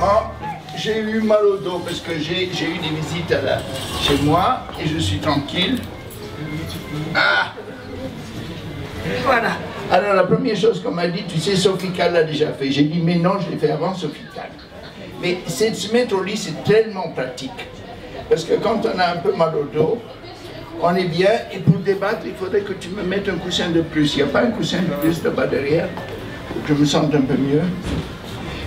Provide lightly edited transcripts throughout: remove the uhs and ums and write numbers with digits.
dernièrement, j'ai eu mal au dos parce que j'ai eu des visites chez moi et je suis tranquille. Ah! Voilà. Alors la première chose qu'on m'a dit, tu sais, Sophie Calle l'a déjà fait. J'ai dit, mais non, je l'ai fait avant Sophie Calle. Mais c'est de se mettre au lit, c'est tellement pratique. Parce que quand on a un peu mal au dos, on est bien, et pour débattre, il faudrait que tu me mettes un coussin de plus. Il n'y a pas un coussin de plus là-bas derrière, pour que je me sente un peu mieux.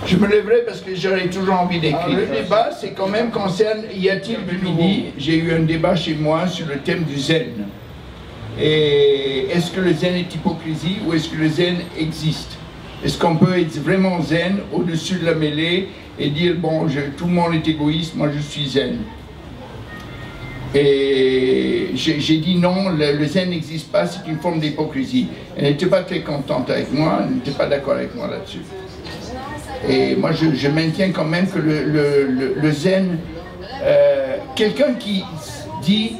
Je me lèverai parce que j'aurais toujours envie d'écrire. Le débat, c'est quand même concerne, y a-t-il du nouveau? J'ai eu un débat chez moi sur le thème du zen. Et est-ce que le zen est hypocrisie ou est-ce que le zen existe? Est-ce qu'on peut être vraiment zen au-dessus de la mêlée et dire, bon, tout le monde est égoïste, moi je suis zen? Et j'ai dit non, le zen n'existe pas, c'est une forme d'hypocrisie. Elle n'était pas très contente avec moi, elle n'était pas d'accord avec moi là-dessus. Et moi je maintiens quand même que le zen, quelqu'un qui dit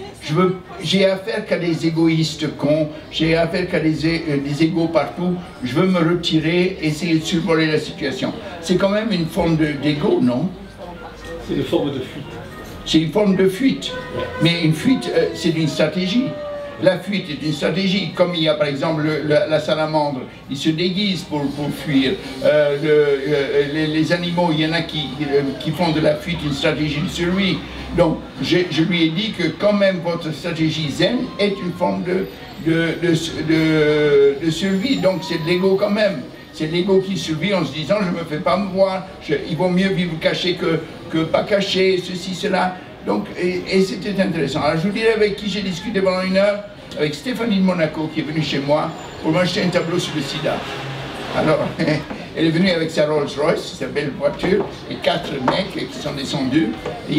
j'ai affaire qu'à des égoïstes cons, j'ai affaire qu'à des égos partout, je veux me retirer, essayer de survoler la situation. C'est quand même une forme d'égo, non? C'est une forme de fuite. C'est une forme de fuite, mais une fuite, c'est une stratégie. La fuite est une stratégie, comme il y a par exemple la salamandre, il se déguise pour fuir. Les animaux, il y en a qui font de la fuite une stratégie de survie. Donc je lui ai dit que quand même votre stratégie zen est une forme de survie, donc c'est de l'ego quand même. C'est l'ego qui survit en se disant je ne me fais pas me voir, il vaut mieux vivre caché que pas caché, ceci, cela. Donc, et c'était intéressant. Alors je vous dirais avec qui j'ai discuté pendant 1 heure, avec Stéphanie de Monaco qui est venue chez moi pour m'acheter un tableau sur le sida. Alors, elle est venue avec sa Rolls Royce, sa belle voiture, et 4 mecs qui sont descendus. Et il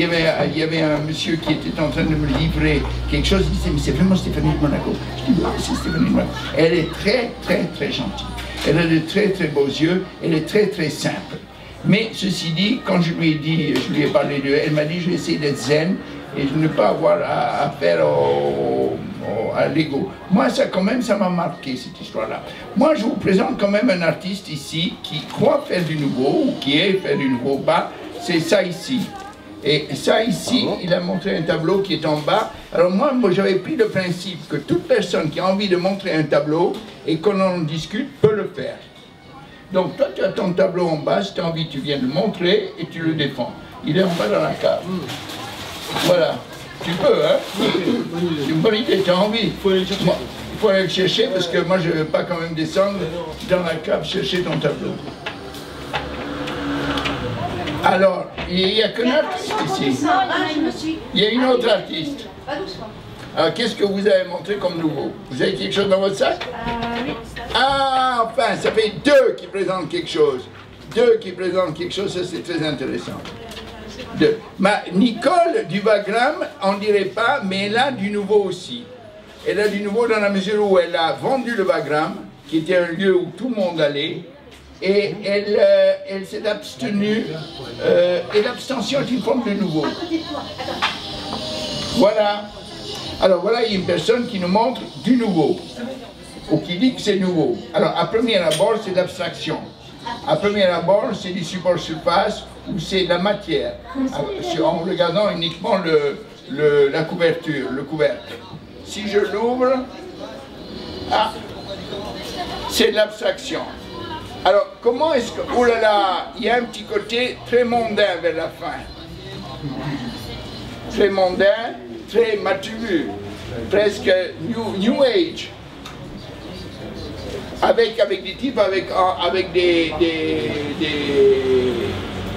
y avait un monsieur qui était en train de me livrer quelque chose, il disait mais c'est vraiment Stéphanie de Monaco. Je dis oui, c'est Stéphanie de Monaco. Elle est très très très gentille. Elle a de très très beaux yeux, elle est très très simple. Mais ceci dit, quand je lui ai parlé d'eux, elle m'a dit je vais essayer d'être zen et de ne pas avoir à faire à l'ego. Moi, ça quand même, ça m'a marqué cette histoire-là. Moi, je vous présente quand même un artiste ici qui croit faire du nouveau, ou qui est faire du nouveau bas, c'est ça ici. Et ça ici, il a montré un tableau qui est en bas. Alors moi j'avais pris le principe que toute personne qui a envie de montrer un tableau et qu'on en discute peut le faire. Donc toi tu as ton tableau en bas, si tu as envie tu viens le montrer et tu le défends. Il est en bas dans la cave. Voilà. Tu peux, hein? C'est une bonne idée, tu as envie. Il faut aller le chercher. Il faut aller le chercher parce que moi je ne vais pas quand même descendre dans la cave chercher ton tableau. Alors, il n'y a qu'un artiste ici. Il y a une autre artiste. Alors, qu'est-ce que vous avez montré comme nouveau? Vous avez quelque chose dans votre sac? Oui. Ah, enfin, ça fait 2 qui présentent quelque chose. 2 qui présentent quelque chose, ça c'est très intéressant. Nicole du Wagram, on ne dirait pas, mais elle a du nouveau aussi. Elle a du nouveau dans la mesure où elle a vendu le Wagram, qui était un lieu où tout le monde allait, et elle s'est abstenue, et l'abstention est une forme de nouveau. Voilà. Alors voilà, il y a une personne qui nous montre du nouveau, ou qui dit que c'est nouveau. Alors à premier abord, c'est l'abstraction. À premier abord, c'est du support surface, ou c'est la matière, en regardant uniquement la couverture, le couvercle. Si je l'ouvre, ah, c'est de l'abstraction. Alors, comment est-ce que... Oh là là, il y a un petit côté très mondain vers la fin. Très mondain, très mature, presque New Age. Avec des types avec des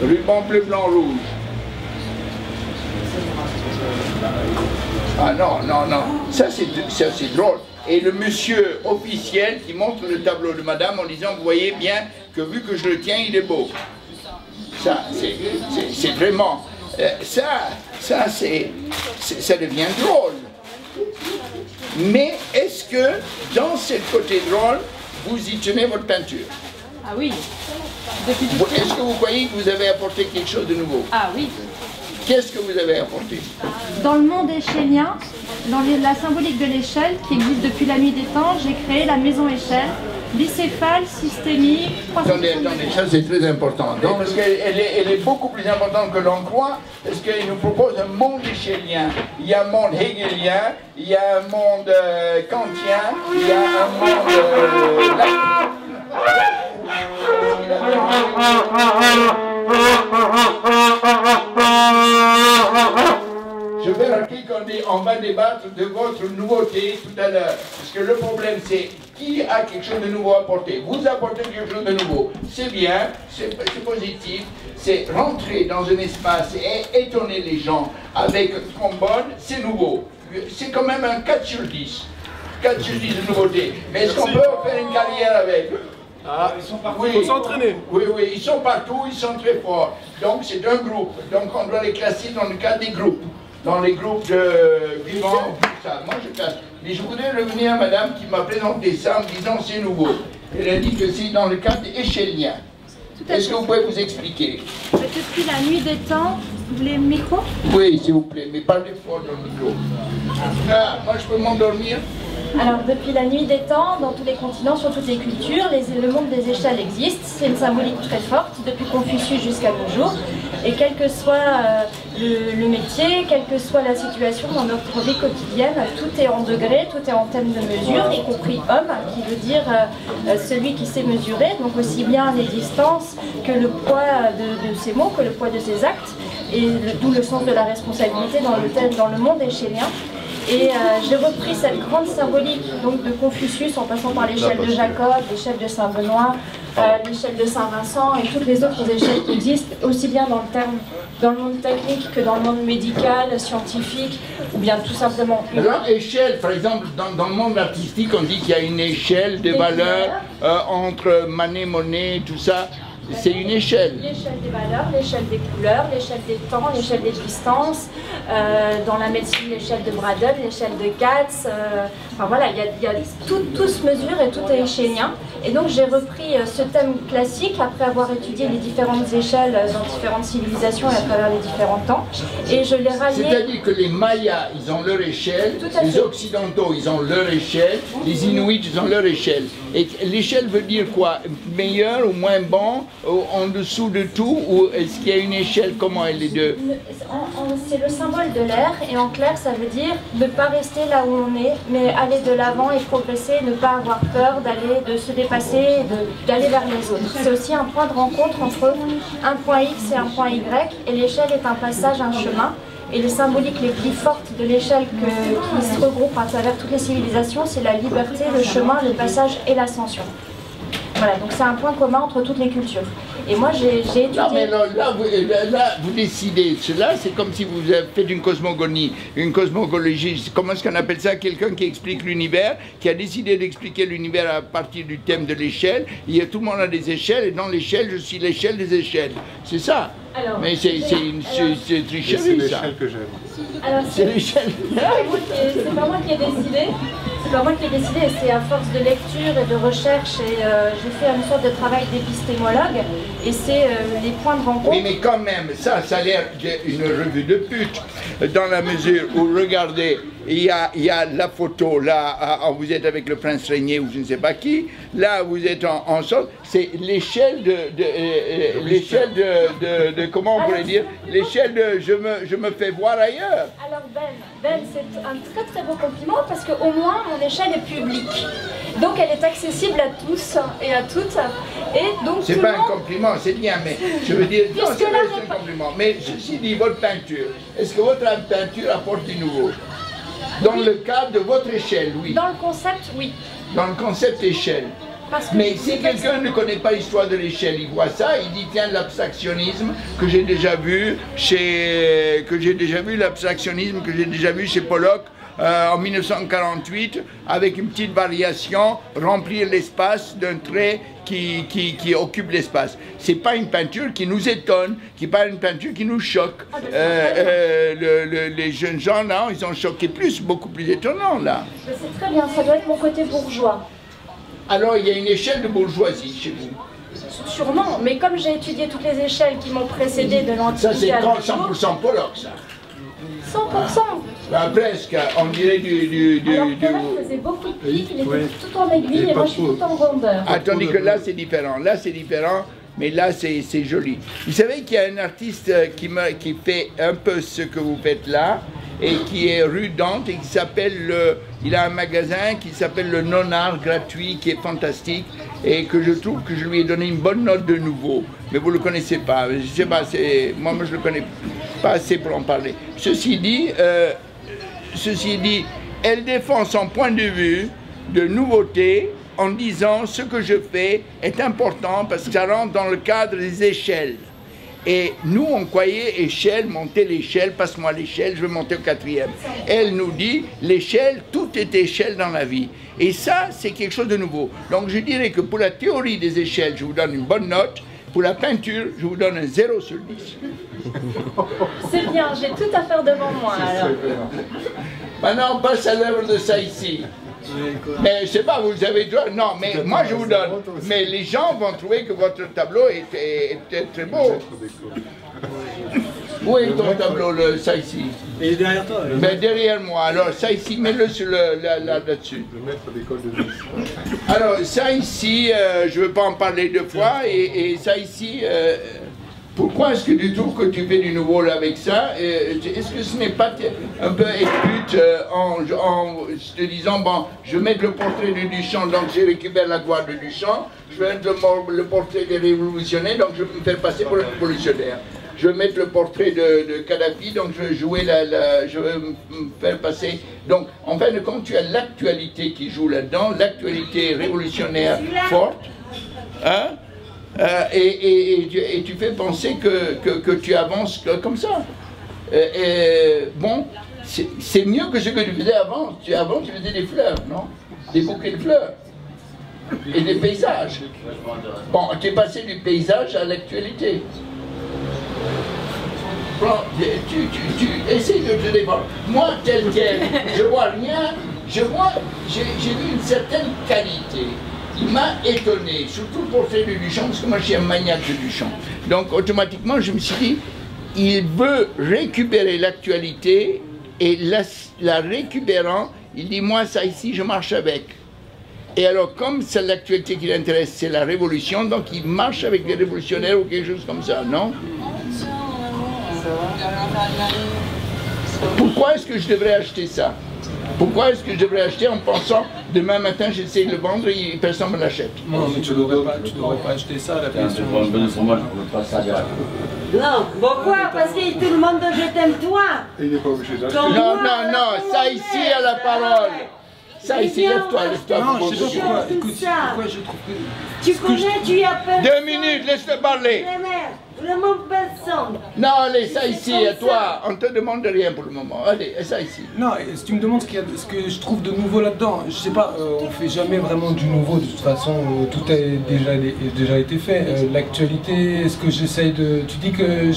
rubans bleu, blanc, rouge. Ah non, non, non, ça c'est drôle. Et le monsieur officiel qui montre le tableau de madame en disant, vous voyez bien que vu que je le tiens, il est beau. Ça, c'est vraiment... ça devient drôle. Mais est-ce que dans ce côté drôle, vous y tenez votre peinture? Ah oui. Est-ce que vous croyez que vous avez apporté quelque chose de nouveau? Ah oui. Qu'est-ce que vous avez apporté? Dans le monde échélien, dans la symbolique de l'échelle, qui existe depuis la nuit des temps, j'ai créé la maison échelle, Bicéphale, systémique, Attendez, ça c'est très important. Donc, parce qu'elle est beaucoup plus importante que l'on croit, parce qu'il nous propose un monde échélien. Il y a un monde hegelien, il y a un monde kantien, il y a un monde... Je vais rappeler qu'on va débattre de votre nouveauté tout à l'heure. Parce que le problème c'est qui a quelque chose de nouveau à apporter. Vous apportez quelque chose de nouveau. C'est bien, c'est positif. C'est rentrer dans un espace et étonner les gens avec trombone, c'est nouveau. C'est quand même un 4 sur 10. 4 sur 10 de nouveauté. Mais est-ce qu'on peut faire une carrière avec? Ah, ils sont partout, oui, il faut s'entraîner. Oui, oui, ils sont partout, ils sont très forts. Donc c'est un groupe. Donc on doit les classer dans le cadre des groupes. Dans les groupes de vivants, tout ça. Moi je classe. Mais je voudrais revenir à madame qui m'a présenté ça en me disant c'est nouveau. Elle a dit que c'est dans le cadre échélien. Est-ce que vous pouvez vous expliquer? Depuis la nuit des temps, vous voulez le micro? Oui, s'il vous plaît, mais parlez fort dans le micro. Ah, moi je peux m'endormir? Alors, depuis la nuit des temps, dans tous les continents, sur toutes les cultures, le monde des échelles existe. C'est une symbolique très forte, depuis Confucius jusqu'à nos jours. Et quel que soit le métier, quelle que soit la situation dans notre vie quotidienne, tout est en degrés, tout est en thème de mesure, y compris homme, qui veut dire celui qui sait mesurer, donc aussi bien les distances que le poids de ses mots, que le poids de ses actes, et d'où le sens de la responsabilité dans le monde échélien. Et j'ai repris cette grande symbolique donc, de Confucius en passant par l'échelle de Jacob, l'échelle de Saint-Benoît, l'échelle de Saint-Vincent et toutes les autres échelles qui existent, aussi bien dans le monde technique que dans le monde médical, scientifique, ou bien tout simplement humain. Alors, échelle, par exemple, dans le monde artistique, on dit qu'il y a une échelle de valeurs entre Manet, Monet, tout ça. C'est une échelle. L'échelle des valeurs, l'échelle des couleurs, l'échelle des temps, l'échelle des distances. Dans la médecine, l'échelle de Braddon, l'échelle de Katz. Enfin voilà, tout se mesure et tout est échélien. Et donc j'ai repris ce thème classique après avoir étudié les différentes échelles dans différentes civilisations et à travers les différents temps. Et je l'ai rallié. C'est-à-dire que les Mayas, ils ont leur échelle, les Occidentaux, ils ont leur échelle, les Inuits, ils ont leur échelle. Et l'échelle veut dire quoi? Meilleur ou moins bon? En dessous de tout, ou est-ce qu'il y a une échelle? Comment elle est deux? C'est le symbole de l'air, et en clair ça veut dire ne pas rester là où on est, mais aller de l'avant et progresser, ne pas avoir peur de se dépasser, d'aller vers les autres. C'est aussi un point de rencontre entre un point X et un point Y, et l'échelle est un passage, un chemin. Et les symboliques les plus fortes de l'échelle qui se regroupent à travers toutes les civilisations, c'est la liberté, le chemin, le passage et l'ascension. Voilà, donc c'est un point commun entre toutes les cultures. Et moi j'ai étudié... Non mais là, vous décidez, cela c'est comme si vous faites une cosmogonie, une cosmogologie, comment est-ce qu'on appelle ça? Quelqu'un qui explique l'univers, qui a décidé d'expliquer l'univers à partir du thème de l'échelle. Tout le monde a des échelles, et dans l'échelle, je suis l'échelle des échelles. C'est ça. Alors, mais c'est tricherie, ça. C'est l'échelle que j'aime. C'est l'échelle. C'est pas moi qui ai décidé. C'est pas moi qui ai décidé, c'est à force de lecture et de recherche, et j'ai fait une sorte de travail d'épistémologue, et c'est les points de rencontre. Oui, mais quand même, ça a l'air d'une revue de pute, dans la mesure où, regardez, il y a la photo, là, vous êtes avec le prince régné ou je ne sais pas qui, là vous êtes en sorte, c'est l'échelle de comment on pourrait dire, l'échelle de je me fais voir ailleurs. Alors Ben, c'est un très très beau compliment, parce qu'au moins mon échelle est publique. Donc elle est accessible à tous et à toutes. Et donc c'est pas un compliment, c'est bien, mais je veux dire, non, c'est un compliment. Mais ceci dit, votre peinture, est-ce que votre peinture apporte du nouveau? Dans le cadre de votre échelle, oui. Dans le concept, oui. Dans le concept échelle. Mais si quelqu'un ne connaît pas l'histoire de l'échelle, il voit ça, il dit tiens, l'abstractionnisme que j'ai déjà vu chez Pollock en 1948, avec une petite variation, remplir l'espace d'un trait qui occupe l'espace. C'est pas une peinture qui nous étonne, qui n'est pas une peinture qui nous choque. Les jeunes gens là, ils ont choqué plus, beaucoup plus étonnant là. C'est très bien, ça doit être mon côté bourgeois. Alors il y a une échelle de bourgeoisie chez vous? Sûrement, mais comme j'ai étudié toutes les échelles qui m'ont précédé de l'Antiquité à ça c'est 100% Pollock ça. 100%. Presque, on dirait Alors que là, il faisait beaucoup de pics, il était tout en aiguille et moi je suis tout en rondeur. Tandis que là c'est différent, mais là c'est joli. Vous savez qu'il y a un artiste qui fait un peu ce que vous faites là, et qui est rue Dante, et qui s'appelle il a un magasin qui s'appelle le Non-Art gratuit, qui est fantastique, et que je trouve que je lui ai donné une bonne note de nouveau. Mais vous ne le connaissez pas, je sais pas, moi je ne le connais pas assez pour en parler. Ceci dit, elle défend son point de vue de nouveauté en disant ce que je fais est important parce que ça rentre dans le cadre des échelles. Et nous, on croyait échelle, monter l'échelle, passe-moi l'échelle, je vais monter au 4e. Elle nous dit, l'échelle, tout est échelle dans la vie. Et ça, c'est quelque chose de nouveau. Donc je dirais que pour la théorie des échelles, je vous donne une bonne note. Pour la peinture, je vous donne un 0 sur 10. C'est bien, j'ai tout à faire devant moi alors. Maintenant, on passe à l'œuvre de ça ici. Mais je sais pas, vous avez droit. Non, mais moi je vous donne. Mais les gens vont trouver que votre tableau est très beau. Où est ton tableau, ça ici? Il est derrière toi. Ben, derrière moi. Alors, ça ici, mets-le sur là-dessus. Le maître d'école de Nice. Alors, ça ici, je ne veux pas en parler deux fois. Et ça ici, pourquoi est-ce que tu trouves que tu fais du nouveau là avec ça? Est-ce que ce n'est pas un peu écoute en te disant, bon, je vais mettre le portrait de Duchamp, donc j'ai récupéré la gloire de Duchamp, je vais mettre le portrait des révolutionnaires, donc je vais me faire passer pour un révolutionnaire. Je vais mettre le portrait de Kadhafi, donc je vais jouer je vais me faire passer. Donc, en fin de compte, tu as l'actualité qui joue là-dedans, l'actualité révolutionnaire forte. Hein? Et tu fais penser que tu avances comme ça. Bon, c'est mieux que ce que tu faisais avant. Avant, tu faisais des fleurs, non? Des bouquets de fleurs. Et des paysages. Bon, tu es passé du paysage à l'actualité. Bon, tu essayes de te défendre. Moi, tel quel, je vois rien. J'ai vu une certaine qualité. Il m'a étonné, surtout le portrait de Duchamp, parce que moi je suis un maniaque de Duchamp. Donc automatiquement je me suis dit, il veut récupérer l'actualité, et la récupérant, il dit, moi ça ici je marche avec. Et alors comme c'est l'actualité qui l'intéresse, c'est la révolution, donc il marche avec des révolutionnaires ou quelque chose comme ça, non? Pourquoi est-ce que je devrais acheter ça? Pourquoi est-ce que je devrais acheter en pensant demain matin j'essaie de le vendre et personne ne me l'achète? Non, mais tu devrais pas acheter ça à la personne. Non, pourquoi? Parce que tout le monde dit je t'aime toi. Il n'est pas obligé d'acheter. Non, ça ici à la parole. Ça ici, lève-toi. Non, je sais pas pourquoi. Écoute, pourquoi je trouve que... Tu connais, tu as personne. 2 minutes, laisse-le parler. Vraiment personne. Non, allez, ça ici, à toi, on te demande rien pour le moment. Allez, ça ici. Non, si tu me demandes ce que je trouve de nouveau là-dedans, je sais pas, on fait jamais vraiment du nouveau, de toute façon, tout a déjà été fait. L'actualité, est-ce que j'essaye de... Tu dis que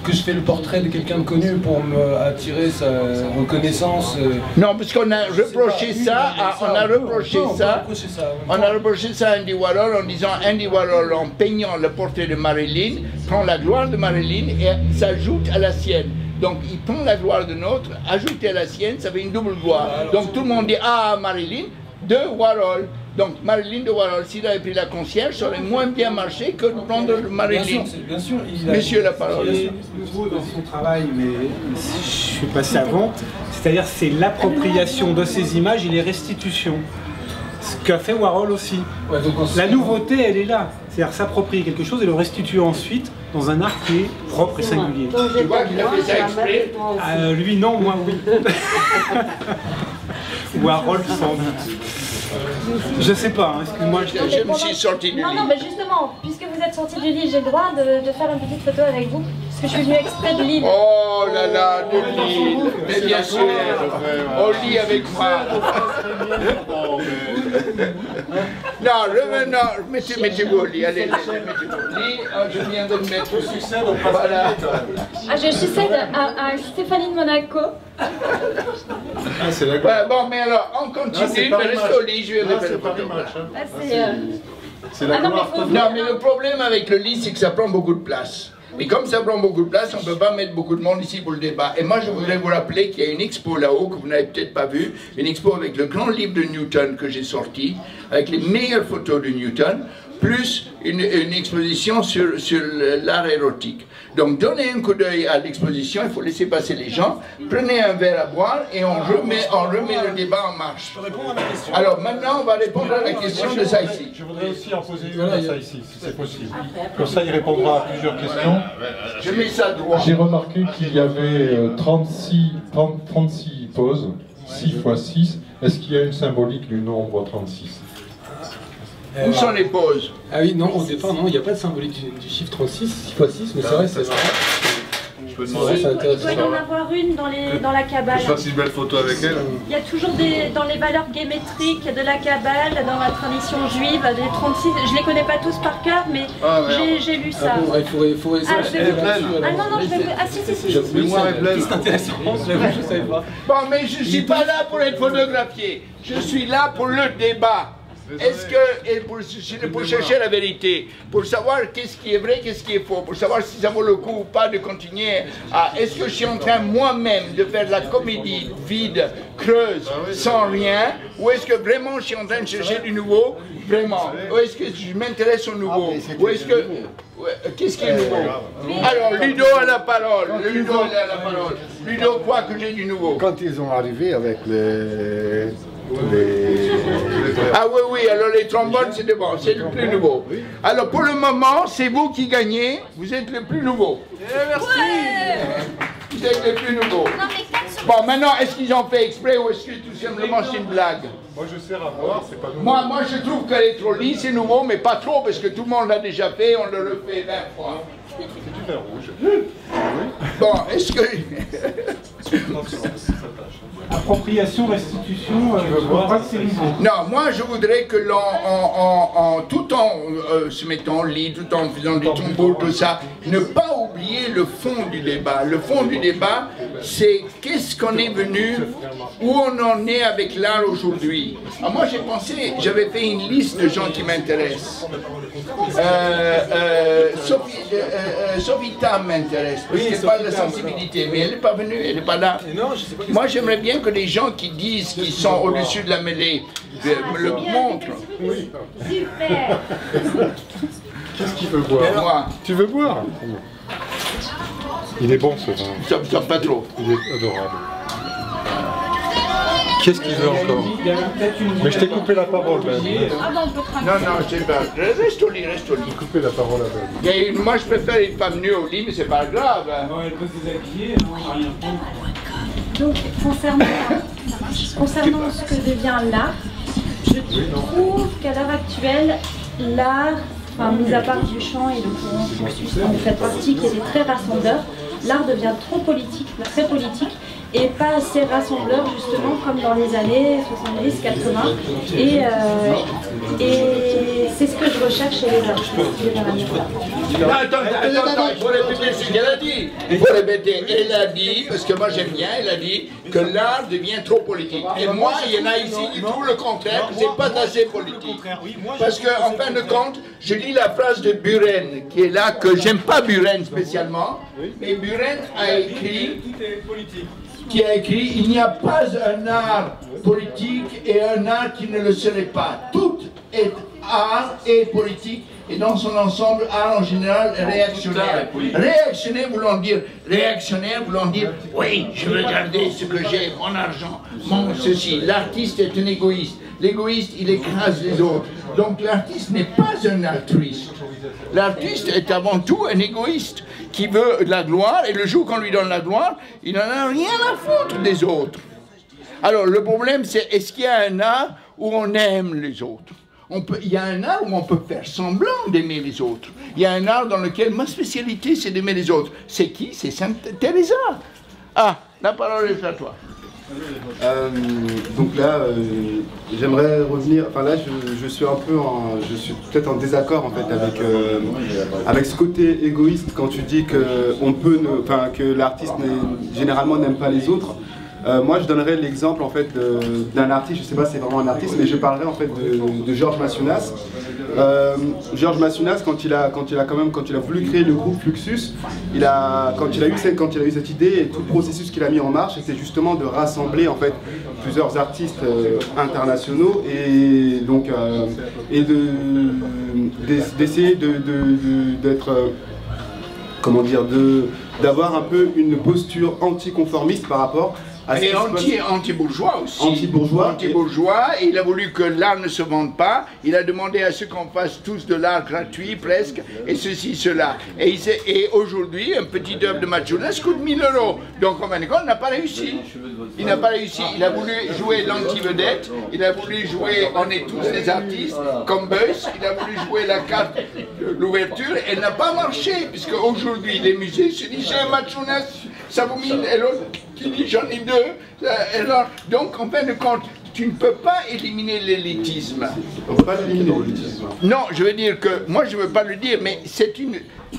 que je fais le portrait de quelqu'un de connu pour me attirer sa reconnaissance. Non, parce qu'on a reproché ça, on a reproché ça à Andy Warhol en disant Andy Warhol, en peignant le portrait de Marilyn, prend la gloire de Marilyn et s'ajoute à la sienne. Donc il prend la gloire de l'autre, ajouté à la sienne, ça fait une double gloire. Donc tout le monde dit ah Marilyn de Warhol. Donc Marilyn de Warhol, s'il avait pris la concierge, ça aurait moins bien marché que de prendre Marilyn. Bien sûr, Monsieur la parole. Il est nouveau dans son travail, mais je suis passé avant. C'est-à-dire c'est l'appropriation de ces images et les restitutions. Ce qu'a fait Warhol aussi. Ouais, donc la nouveauté, elle est là. C'est-à-dire s'approprier quelque chose et le restituer ensuite dans un art qui est propre et singulier. Tu vois qu'il a fait ça exprès? Lui non, moi oui. Warhol sans doute. Je sais pas, hein, excuse-moi. Je me suis sorti du lit. Non, mais justement, puisque vous êtes sorti du lit, j'ai le droit de faire une petite photo avec vous. Parce que je suis venue exprès de Lille. Oh là là, de Lille. Mais bien sûr, au lit avec moi. Non, revenons, mettez-vous au lit, allez, mettez-vous au lit. Je viens de me mettre au succès, donc voilà. Je succède à Stéphanie de Monaco. Ah, c'est d'accord. Ouais, bon, mais alors, on continue, mais reste au lit, je vais faire le photo. C'est la Non, mais le problème avec le lit, c'est que ça prend beaucoup de place. Et comme ça prend beaucoup de place, on ne peut pas mettre beaucoup de monde ici pour le débat. Et moi, je voudrais vous rappeler qu'il y a une expo là-haut que vous n'avez peut-être pas vue, une expo avec le grand livre de Newton que j'ai sorti, avec les meilleures photos de Newton, plus une exposition sur l'art érotique. Donc donnez un coup d'œil à l'exposition, il faut laisser passer les gens, prenez un verre à boire et on remet le débat en marche. Je peux répondre à ma question. Alors maintenant on va répondre à la question de ça ici. Je voudrais aussi en poser une à ça ici, si c'est possible. Comme ça il répondra à plusieurs questions. Je mets ça droit. J'ai remarqué qu'il y avait 36 poses, 6 x 6. Est-ce qu'il y a une symbolique du nombre 36? Où sont les pauses? Ah oui, non, au départ, non, il n'y a pas de symbolique du chiffre 36, 6 x 6, mais c'est vrai, c'est vrai. Il doit y en avoir une dans la Kabbale. Je fasse une belle photo avec elle. Il y a toujours dans les valeurs guémétriques de la Kabbale, dans la tradition juive, les 36, je ne les connais pas tous par cœur, mais j'ai lu ça. Ah bon, il faudrait Ah, je vais vous... Ah non, non, je vais vous... Ah si, c'est intéressant, je ne savais pas. Bon, mais je ne suis pas là pour être photographié, je suis là pour le débat. Est-ce que, pour chercher la vérité, pour savoir qu'est-ce qui est vrai, qu'est-ce qui est faux, pour savoir si ça vaut le coup ou pas de continuer à... Est-ce que je suis en train moi-même de faire de la comédie vide, creuse, sans rien, ou est-ce que vraiment je suis en train de chercher du nouveau, vraiment, ou est-ce que je m'intéresse au nouveau, ou est-ce que... Qu'est-ce qui est nouveau? Alors, Ludo a la parole, Ludo a la parole. Ludo croit que j'ai du nouveau. Quand ils ont arrivé avec les... Ah oui, oui, alors les trombones, c'est bon, c'est le plus nouveau. Alors pour le moment, c'est vous qui gagnez, vous êtes le plus nouveau. Merci. Vous êtes le plus nouveau. Bon, maintenant, est-ce qu'ils ont fait exprès ou est-ce que tout simplement c'est une blague? Moi je sers à voir, c'est pas nouveau. Moi je trouve qu'elle est trop lisse, c'est nouveau, mais pas trop, parce que tout le monde l'a déjà fait, on le refait 20 fois. C'est du vin rouge. Bon, est-ce que... Appropriation, restitution, je crois que c'est nouveau. Non, moi je voudrais que tout en se mettant en lit, tout en faisant des tombeaux, tout ça, ne pas oublier le fond du débat. Le fond du débat, c'est qu'est-ce qu'on est venu, où on en est avec l'art aujourd'hui. Moi j'ai pensé, j'avais fait une liste de gens qui m'intéressent. Sophie Tam m'intéresse, parce qu'elle parle de sensibilité, mais elle n'est pas venue, elle n'est pas là. Moi j'aimerais bien que les gens qui disent qu'ils sont au-dessus de la mêlée me le montrent. Oui. Super. Qu'est-ce qu'il veut boire? Moi, Tu veux boire? Il est bon ce vin. ça pas trop. Il est adorable. Qu'est-ce qu'il veut encore? Mais je t'ai coupé la parole, Ben. Ah bon, on peut craquer. Non, non, je sais pas. Reste au lit, reste au lit. J'ai coupé la parole à Ben. Moi je préfère une femme nue au lit, mais c'est pas grave. Hein. Non, elle peut se déshabiller, rien. Donc, concernant ce que devient l'art, je trouve qu'à l'heure actuelle, l'art, enfin, mis à part Duchamp et le Confucius dont vous faites partie, qui était très rassembleur, l'art devient trop politique, très politique, et pas assez rassembleur, justement, comme dans les années 70-80. Et c'est ce que je recherche chez les artistes. Attends, il faut répéter ce qu'elle a dit. Il faut répéter. Elle a dit, parce que moi j'aime bien, elle a dit que l'art devient trop politique. Et moi, il y en a ici qui trouvent le contraire, que c'est pas assez politique. Parce qu'en fin de compte, je lis la phrase de Buren, qui est là, que j'aime pas Buren spécialement, mais Buren a écrit... qui a écrit « Il n'y a pas un art politique et un art qui ne le serait pas. Tout est art et politique et dans son ensemble, art en général réactionnaire. Réactionnaire voulant dire oui, je veux garder ce que j'ai, mon argent, mon ceci. L'artiste est un égoïste. L'égoïste, il écrase les autres. Donc l'artiste n'est pas un altruiste. L'artiste est avant tout un égoïste qui veut de la gloire, et le jour qu'on lui donne la gloire, il n'en a rien à foutre des autres. Alors le problème c'est, est-ce qu'il y a un art où on aime les autres? Il y a un art où on peut faire semblant d'aimer les autres. Il y a un art dans lequel ma spécialité c'est d'aimer les autres. C'est qui? C'est Sainte Teresa. Ah, la parole est à toi. Donc là, j'aimerais revenir. Enfin là, je suis un peu, je suis peut-être en désaccord en fait avec ce côté égoïste quand tu dis que que l'artiste généralement n'aime pas les autres. Moi, je donnerais l'exemple en fait d'un artiste. Je sais pas si c'est vraiment un artiste, mais je parlerai en fait de Georges Massounas. Georges Massounas, quand il a voulu créer le groupe Fluxus, quand il a eu cette idée et tout le processus qu'il a mis en marche, c'était justement de rassembler en fait plusieurs artistes internationaux et donc d'essayer d'être comment dire, d'avoir un peu une posture anticonformiste par rapport à et anti-bourgeois aussi. Anti-bourgeois, et il a voulu que l'art ne se vende pas. Il a demandé à ceux qu'on fasse tous de l'art gratuit, presque, et ceci, cela. Et aujourd'hui, un petit œuvre de Massounas coûte 1000 €. Donc, en fin de compte, il n'a pas réussi. Il n'a pas réussi. Il a voulu jouer l'anti-vedette, il a voulu jouer On est tous des artistes, comme Beuys, il a voulu jouer la carte de l'ouverture, et elle n'a pas marché, puisque aujourd'hui, les musées se disent, j'ai un Massounas, ça vous mine, et l'autre qui dit j'en ai deux. Donc en fin de compte, tu ne peux pas éliminer l'élitisme. On ne peut pas éliminer l'élitisme. Non, je veux dire que, moi je ne veux pas le dire, mais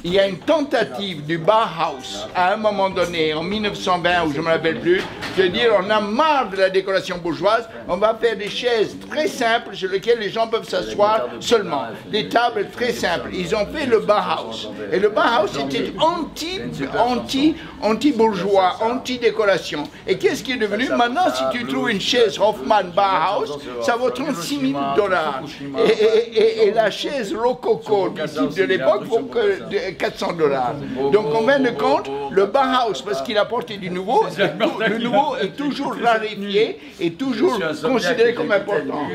il y a une tentative du Bauhaus à un moment donné, en 1920, ou je ne me rappelle plus, de dire on a marre de la décoration bourgeoise, on va faire des chaises très simples sur lesquelles les gens peuvent s'asseoir seulement. Des tables très simples. Ils ont fait le Bauhaus. Et le Bauhaus était anti-bourgeois, anti-décoration. Et qu'est-ce qui est devenu? Maintenant, si tu trouves une chaise Hoffmann Bauhaus, ça vaut 36 000 $. Et la chaise rococo du type de l'époque vaut que 400 $. Donc en fin de compte, le Bauhaus, parce qu'il a apporté du nouveau, le nouveau est toujours raréfié et toujours considéré comme important.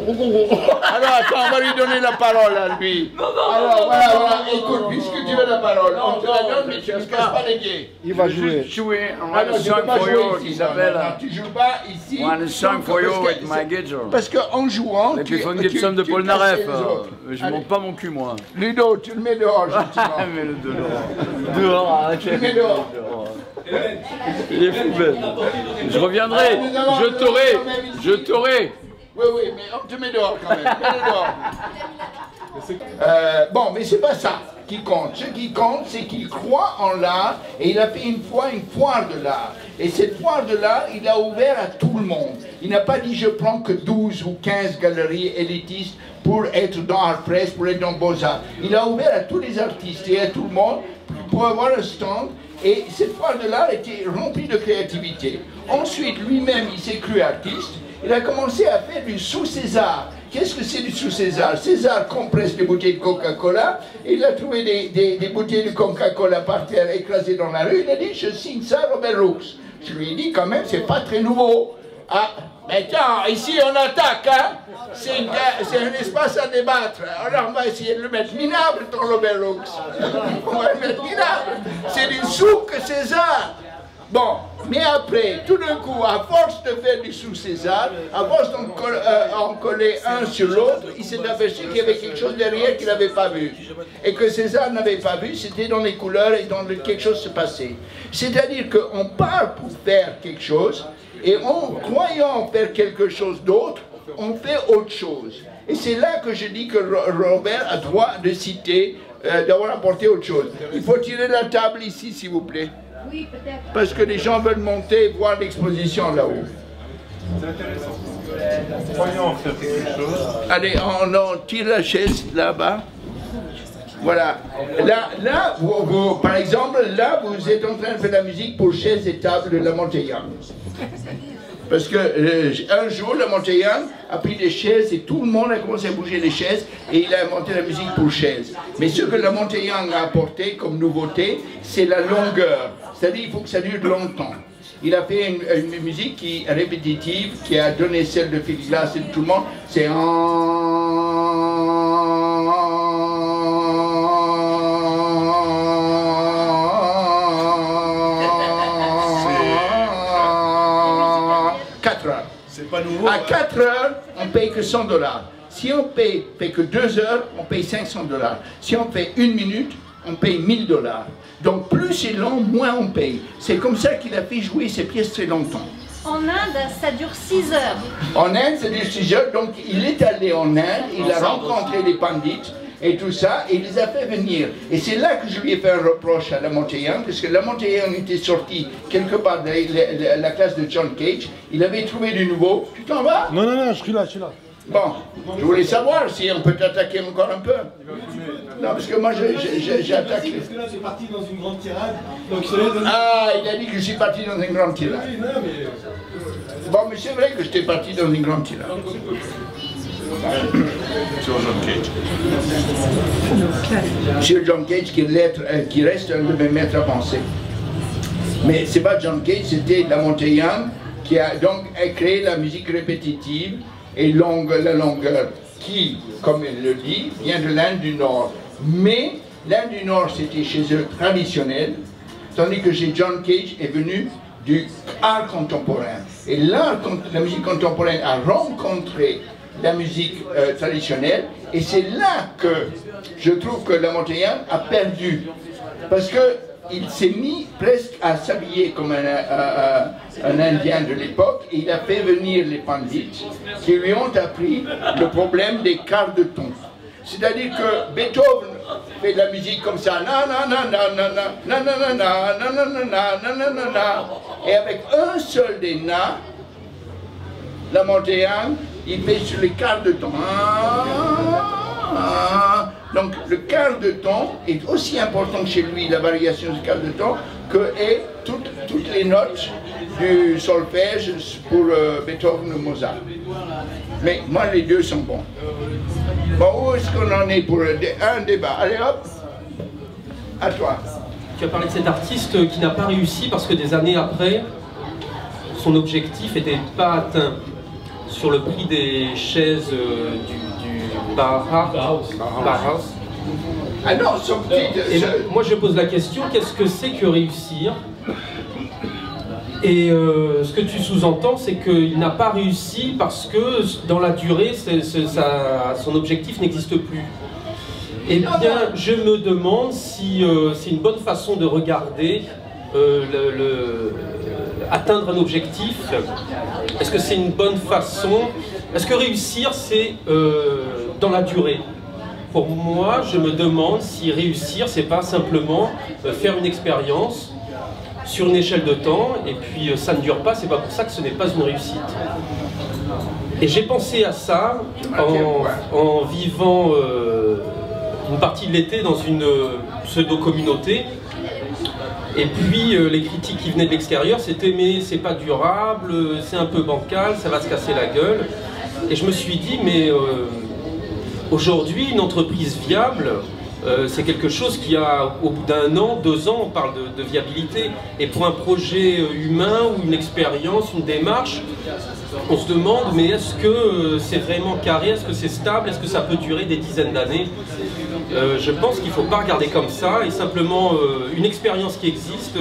Alors attends, on va lui donner la parole à lui. Alors voilà, écoute, puisque tu veux la parole, on te la donne, mais tu ne casses pas les pieds. Il va jouer. Alors tu ne peux pas jouer ici, tu joues pas ici. Parce qu'en jouant, et puis il faut une Gibson de Paul Naref. Je monte pas mon cul, moi. Ludo, tu le mets dehors, gentiment. Mets-le dehors. Dehors, tu le mets dehors. Il est fou, Ben. Je reviendrai, je t'aurai. Oui, mais on te met dehors quand même. Mets-le dehors. Bon, mais c'est pas ça qui compte. Ce qui compte, c'est qu'il croit en l'art et il a fait une fois une foire de l'art. Et cette foire de l'art, il a ouvert à tout le monde. Il n'a pas dit je prends que 12 ou 15 galeries élitistes pour être dans Art Press, pour être dans Beaux-Arts. Il a ouvert à tous les artistes et à tout le monde pour avoir un stand. Et cette foire de l'art était remplie de créativité. Ensuite, lui-même, il s'est cru artiste. Il a commencé à faire du sous-César. Qu'est-ce que c'est du sous-César? César compresse des bouteilles de Coca-Cola. Il a trouvé des bouteilles de Coca-Cola par terre écrasées dans la rue. Il a dit, je signe ça, Robert Rooks. Je lui ai dit, quand même, c'est pas très nouveau. Ah, mais tiens, ici on attaque, hein. C'est un espace à débattre. Alors on va essayer de le mettre minable, ton Robert Rooks. On va le mettre minable. C'est du souk César. Bon, mais après, tout d'un coup, à force de faire du sous-César, à force d'en coller un sur l'autre, il s'est aperçu qu'il y avait quelque chose derrière qu'il n'avait pas vu. Et que César n'avait pas vu, c'était dans les couleurs et dans quelque chose se passait. C'est-à-dire qu'on part pour faire quelque chose, et en croyant faire quelque chose d'autre, on fait autre chose. Et c'est là que je dis que Robert a droit de citer, d'avoir apporté autre chose. Il faut tirer la table ici, s'il vous plaît. Oui, peut-être. Parce que les gens veulent monter et voir l'exposition là-haut. C'est intéressant. Croyons faire quelque chose. Allez, on tire la chaise là-bas. Voilà. Là par exemple, là, vous êtes en train de faire la musique pour chaises et tables de la Montaigne. Parce que un jour, la Montaigne a pris des chaises et tout le monde a commencé à bouger les chaises et il a inventé la musique pour chaises. Mais ce que la Montaigne a apporté comme nouveauté, c'est la longueur. C'est-à-dire qu'il faut que ça dure longtemps. Il a fait une musique qui est répétitive, qui a donné celle de Phil Glass et de tout le monde. C'est 4 heures. C'est pas nouveau. À 4 heures, on paye que $100. Si on fait que 2 heures, on paye $500. Si on fait 1 minute, on paye $1000. Donc plus c'est long, moins on paye. C'est comme ça qu'il a fait jouer ses pièces très longtemps. En Inde, ça dure 6 heures. En Inde, ça dure 6 heures. Donc il est allé en Inde, il a rencontré les pandits et tout ça, et il les a fait venir. Et c'est là que je lui ai fait un reproche à Lamont et Young, parce que Lamont et Young était sorti quelque part de la classe de John Cage, il avait trouvé du nouveau. Tu t'en vas? Non, non, non, je suis là, je suis là. Bon, je voulais savoir si on peut t'attaquer encore un peu. Non, parce que moi j'attaque. Parce que là, j'ai parti dans une grande tirade. Donc ah, il a dit que je suis parti dans une grande tirade. Bon, mais c'est vrai que j'étais parti dans une grande tirade. Sur John Cage. Sur John Cage, qui reste un de mes maîtres à penser. Mais c'est pas John Cage, c'était Lamont et Young qui a donc créé la musique répétitive et la longueur qui, comme il le dit, vient de l'Inde du Nord. Mais l'Inde du Nord, c'était chez eux traditionnel, tandis que chez John Cage est venu du art contemporain. Et la musique contemporaine a rencontré la musique traditionnelle, et c'est là que je trouve que Lamont et Young a perdu. Parce que il s'est mis presque à s'habiller comme un Indien de l'époque, et il a fait venir les pandits qui lui ont appris le problème des quarts de ton. C'est-à-dire que Beethoven fait de la musique comme ça, et avec un seul des na, Lamont et Young, il fait sur les quarts de ton. Donc le quart de ton est aussi important chez lui, la variation du quart de ton, que est toutes les notes du solfège pour Beethoven ou Mozart. Mais moi les deux sont bons. Bon, où est-ce qu'on en est pour un débat? Allez hop, à toi. Tu as parlé de cet artiste qui n'a pas réussi parce que des années après, son objectif n'était pas atteint sur le prix des chaises du Bauhaus. Ah non, son petit... Moi je pose la question, qu'est-ce que c'est que réussir? Et ce que tu sous-entends, c'est qu'il n'a pas réussi parce que dans la durée, son objectif n'existe plus. Eh bien, je me demande si c'est une bonne façon de regarder atteindre un objectif. Est-ce que c'est une bonne façon? Est-ce que réussir, c'est dans la durée? Pour moi, je me demande si réussir, c'est pas simplement faire une expérience sur une échelle de temps, et puis ça ne dure pas, c'est pas pour ça que ce n'est pas une réussite. Et j'ai pensé à ça en vivant une partie de l'été dans une pseudo-communauté. Et puis les critiques qui venaient de l'extérieur, c'était mais c'est pas durable, c'est un peu bancal, ça va se casser la gueule. Et je me suis dit mais aujourd'hui une entreprise viable, c'est quelque chose qui a au bout d'un an, 2 ans, on parle de viabilité. Et pour un projet humain ou une expérience, une démarche, on se demande mais est-ce que c'est vraiment carré, est-ce que c'est stable, est-ce que ça peut durer des dizaines d'années? Je pense qu'il ne faut pas regarder comme ça, et simplement une expérience qui existe,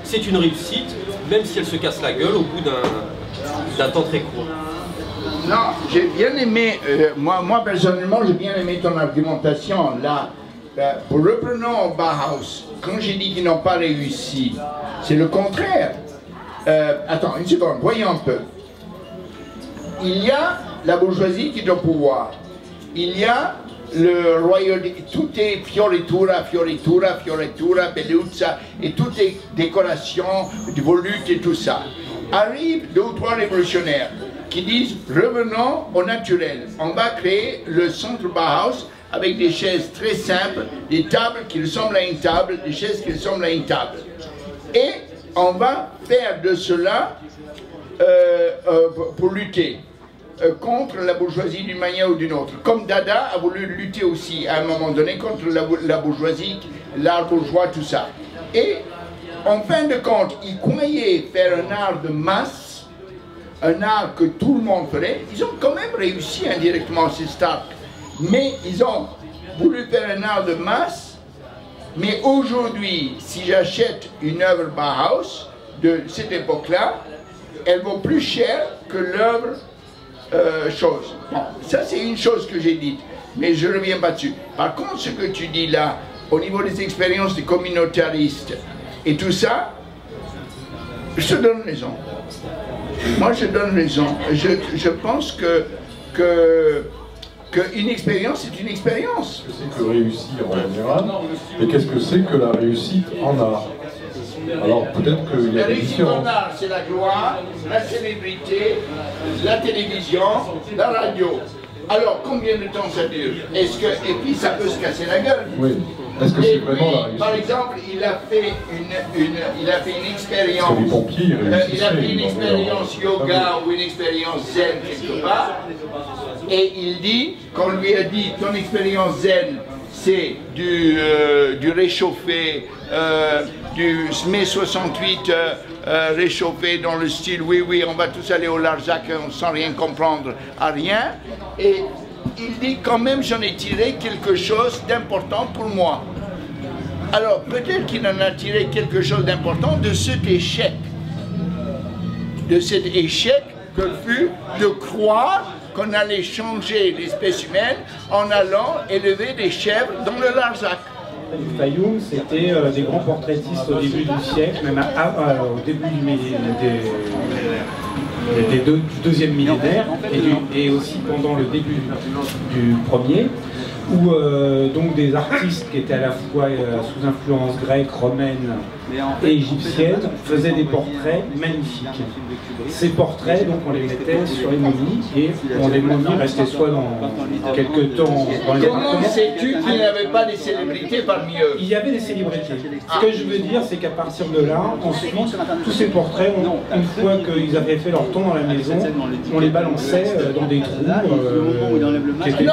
c'est une réussite, même si elle se casse la gueule au bout d'un temps très court. Non, j'ai bien aimé, moi personnellement, j'ai bien aimé ton argumentation là. Reprenons Bauhaus, quand j'ai dit qu'ils n'ont pas réussi, c'est le contraire. Attends, une seconde, voyons un peu. Il y a la bourgeoisie qui est au pouvoir. Il y a le royaume, tout est fioritura, fioritura, fioritura, bellezza, et tout est décoration, de volutes et tout ça. Arrivent 2 ou 3 révolutionnaires qui disent revenons au naturel. On va créer le centre Bauhaus avec des chaises très simples, des tables qui ressemblent à une table, des chaises qui ressemblent à une table. Et on va faire de cela pour lutter contre la bourgeoisie d'une manière ou d'une autre. Comme Dada a voulu lutter aussi à un moment donné contre la bourgeoisie, l'art bourgeois, tout ça. Et en fin de compte, ils croyaient faire un art de masse, un art que tout le monde ferait. Ils ont quand même réussi indirectement, c'est Stark. Mais ils ont voulu faire un art de masse. Mais aujourd'hui, si j'achète une œuvre Bauhaus de cette époque-là, elle vaut plus cher que l'œuvre chose. Bon, ça c'est une chose que j'ai dite, mais je ne reviens pas dessus. Par contre, ce que tu dis là, au niveau des expériences des communautaristes et tout ça, je te donne raison. Moi je donne raison. Je pense que qu'une expérience, c'est une expérience. Qu'est-ce que c'est que réussir en général? Et qu'est-ce que c'est que la réussite en art? Alors peut-être qu'il y a la des réussite différences. en art, c'est la gloire, la célébrité, la télévision, la radio. Alors, combien de temps ça dure? Et puis, ça peut se casser la gueule. Oui. Est-ce que c'est vraiment la réussite? Par exemple, il a fait une expérience. Parce que les pompiers, il a fait une expérience yoga ou une expérience zen quelque part. Et il dit, qu'on lui a dit, ton expérience zen, c'est du réchauffé, du mai 68 réchauffé dans le style oui, on va tous aller au Larzac sans rien comprendre à rien. Et il dit quand même j'en ai tiré quelque chose d'important pour moi. Alors peut-être qu'il en a tiré quelque chose d'important de cet échec. De cet échec que fut de croire qu'on allait changer l'espèce humaine en allant élever des chèvres dans le Larzac. Fayoum, c'était des grands portraitistes au début du siècle, même au début du deuxième millénaire et aussi pendant le début du premier, où donc des artistes qui étaient à la fois sous influence grecque, romaine et égyptienne faisaient des portraits magnifiques. Ces portraits, donc on les mettait sur les momies et les momies restaient soit dans quelques temps dans les appartements. Comment sais-tu qu'il n'y avait pas des célébrités parmi eux? Il y avait des célébrités. Ce que je veux dire, c'est qu'à partir de là, ensuite, tous ces portraits, une fois qu'ils avaient fait leur tour dans la maison, on les balançait dans des trous qui étaient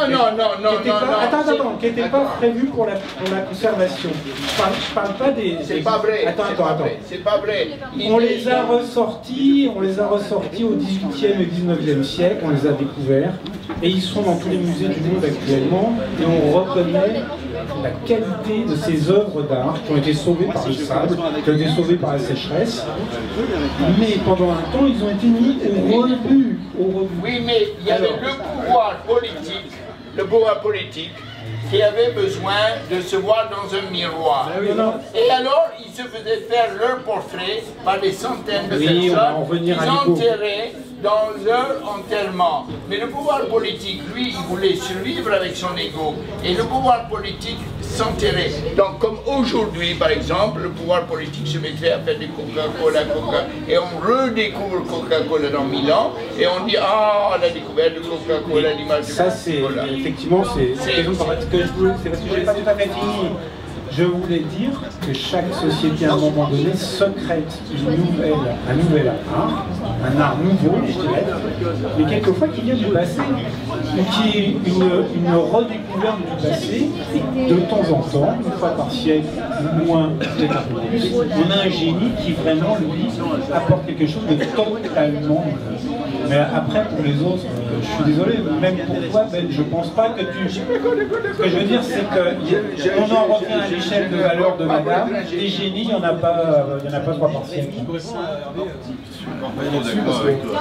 attends, qui n'étaient pas prévus pour la conservation. Je parle pas des... C'est pas vrai. Attends. C'est pas vrai. On les a ressortis au XVIIIe et XIXe siècle, on les a découverts, et ils sont dans tous les musées du monde actuellement, et on reconnaît la qualité de ces œuvres d'art qui ont été sauvées par le sable, qui ont été sauvées par la sécheresse, mais pendant un temps, ils ont été mis au rebut. Oui, mais il y avait le pouvoir politique, qui avait besoin de se voir dans un miroir. Et alors, ils se faisaient faire leur portrait par des centaines de personnes, ils enterraient dans leur enterrement. Mais le pouvoir politique, lui, il voulait survivre avec son ego. Et le pouvoir politique s'enterrait. Donc, comme aujourd'hui, par exemple, le pouvoir politique se mettrait à faire des Coca-Cola, et on redécouvre Coca-Cola dans 1000 ans, et on dit, ah, la découverte de Coca-Cola, l'image de Coca-Cola. Ça, c'est effectivement, c'est parce que je n'ai pas tout à fait fini. Je voulais dire que chaque société, à un moment donné, secrète un nouvel art, un art nouveau, je dirais, mais quelquefois qui vient du passé, ou qui est une redécouverte du passé, et de temps en temps, une fois par siècle, moins, peut-être un peu plus, on a un génie qui vraiment, lui, apporte quelque chose de totalement nouveau. Mais après, pour les autres, je suis désolé, même pour toi, Ben, je pense pas que tu... Ce que je veux dire, c'est qu'on en revient à l'échelle de valeur de madame. Des génies, il n'y en a pas 3 par siècle. Il y en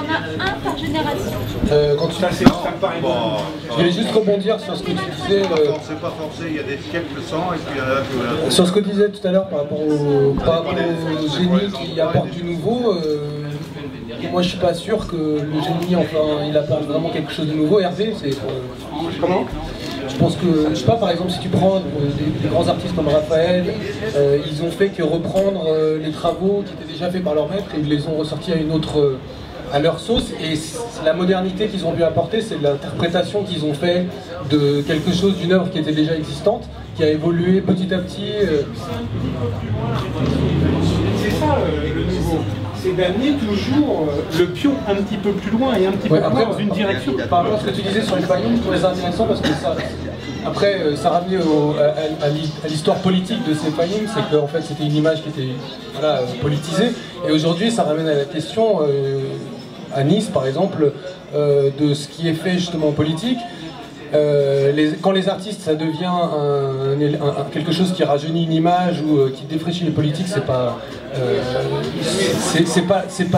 a un par génération. Quand tu je voulais juste rebondir sur ce que tu disais. C'est pas forcé, il y a des siècles sans et puis il y en a que... Sur ce que tu disais tout à l'heure par rapport au génie qui apporte du nouveau. Moi, je suis pas sûr que le génie, enfin, il apporte vraiment quelque chose de nouveau. Hervé, c'est comment? Je pense que, je sais pas, par exemple, si tu prends des grands artistes comme Raphaël, ils ont fait que reprendre les travaux qui étaient déjà faits par leur maître et ils les ont ressortis à leur sauce. Et la modernité qu'ils ont pu apporter, c'est l'interprétation qu'ils ont fait de quelque chose, d'une œuvre qui était déjà existante, qui a évolué petit à petit. C'est ça le nouveau. C'est d'amener toujours le pion un petit peu plus loin et un petit peu plus loin dans une direction. Par rapport à ce que tu disais sur les Fayoum, je trouvais ça intéressant parce que ça, après, ça ramenait à l'histoire politique de ces Fayoum, c'est qu'en fait c'était une image qui était politisée. Et aujourd'hui, ça ramène à la question, à Nice par exemple, de ce qui est fait justement en politique. Quand les artistes, ça devient quelque chose qui rajeunit une image ou qui défraîchit les politiques, c'est pas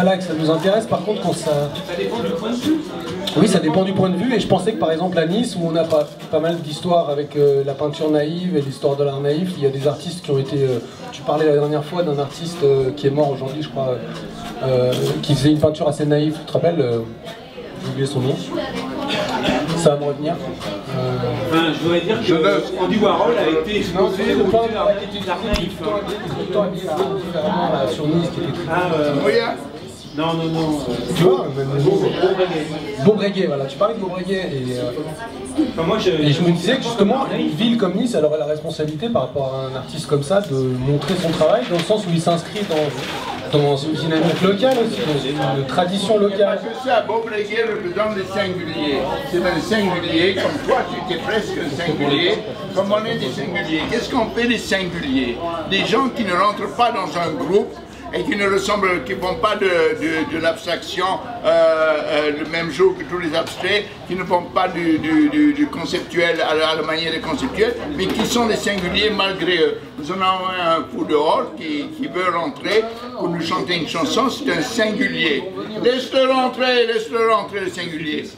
là que ça nous intéresse. Par contre, quand ça dépend du point de vue. Oui, ça dépend du point de vue. Et je pensais que par exemple à Nice, où on a pas mal d'histoires avec la peinture naïve et l'histoire de l'art naïf, il y a des artistes qui ont été. Tu parlais la dernière fois d'un artiste qui est mort aujourd'hui, je crois, qui faisait une peinture assez naïve. Tu te rappelles? J'ai oublié son nom. Ça va me revenir. Enfin, je voudrais dire que Andy Warhol a été exposé au musée d'art natif. Sur Nice qui était Regarde. Non. Tu vois, Beaubréguet, voilà, tu parlais de Beaubréguet et je me disais que justement, une ville comme Nice, elle aurait la responsabilité par rapport à un artiste comme ça de montrer son travail dans le sens où il s'inscrit dans une dynamique locale aussi, dans une tradition locale. Parce que ça, Beaubréguet représente le singulier. C'est un singulier, comme toi tu étais presque un singulier, comme on est des singuliers. Qu'est-ce qu'on fait des singuliers? Des gens qui ne rentrent pas dans un groupe, et qui ne ressemblent, qui ne font pas de l'abstraction le même jour que tous les abstraits, qui ne font pas du conceptuel à la manière des conceptuels, mais qui sont des singuliers malgré eux. Nous en avons un fou dehors qui veut rentrer pour nous chanter une chanson, c'est un singulier. Laisse-le rentrer le singulier.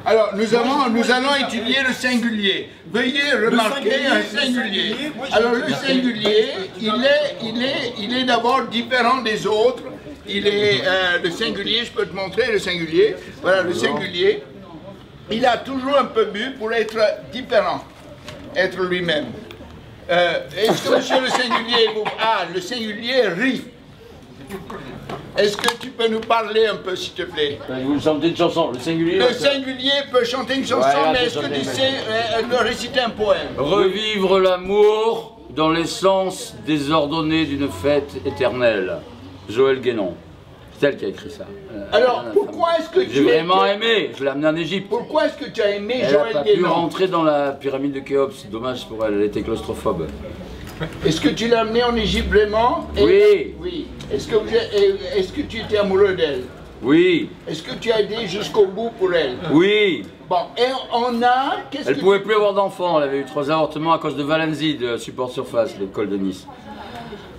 Alors, nous allons étudier le singulier. Veuillez remarquer un singulier. Alors, le singulier, il est d'abord différent des autres. Il est le singulier, je peux te montrer le singulier. Voilà, le singulier. Il a toujours un peu bu pour être différent, être lui-même. Est-ce que monsieur le singulier, le singulier rit? Est-ce que tu peux nous parler un peu, s'il te plaît? Vous chantez une chanson, le singulier. Le singulier peut chanter une chanson, mais est-ce que tu sais réciter un poème? Revivre l'amour dans l'essence désordonnée d'une fête éternelle. Joël Guénon. C'est elle qui a écrit ça. Alors, pourquoi est-ce que tu J'ai vraiment aimé, je l'ai amené en Égypte. Pourquoi est-ce que tu as aimé Joël Guénon? Elle n'a pas pu rentrer dans la pyramide de Khéops, dommage pour elle, elle était claustrophobe. Est-ce que tu l'as amenée en Égypte vraiment? Oui. Oui. Est-ce que tu étais amoureux d'elle? Oui. Est-ce que tu as aidé jusqu'au bout pour elle? Oui. Bon, et on a... Elle ne pouvait plus avoir d'enfants, elle avait eu 3 avortements à cause de Valenzi, de Support Surface, l'école de Nice.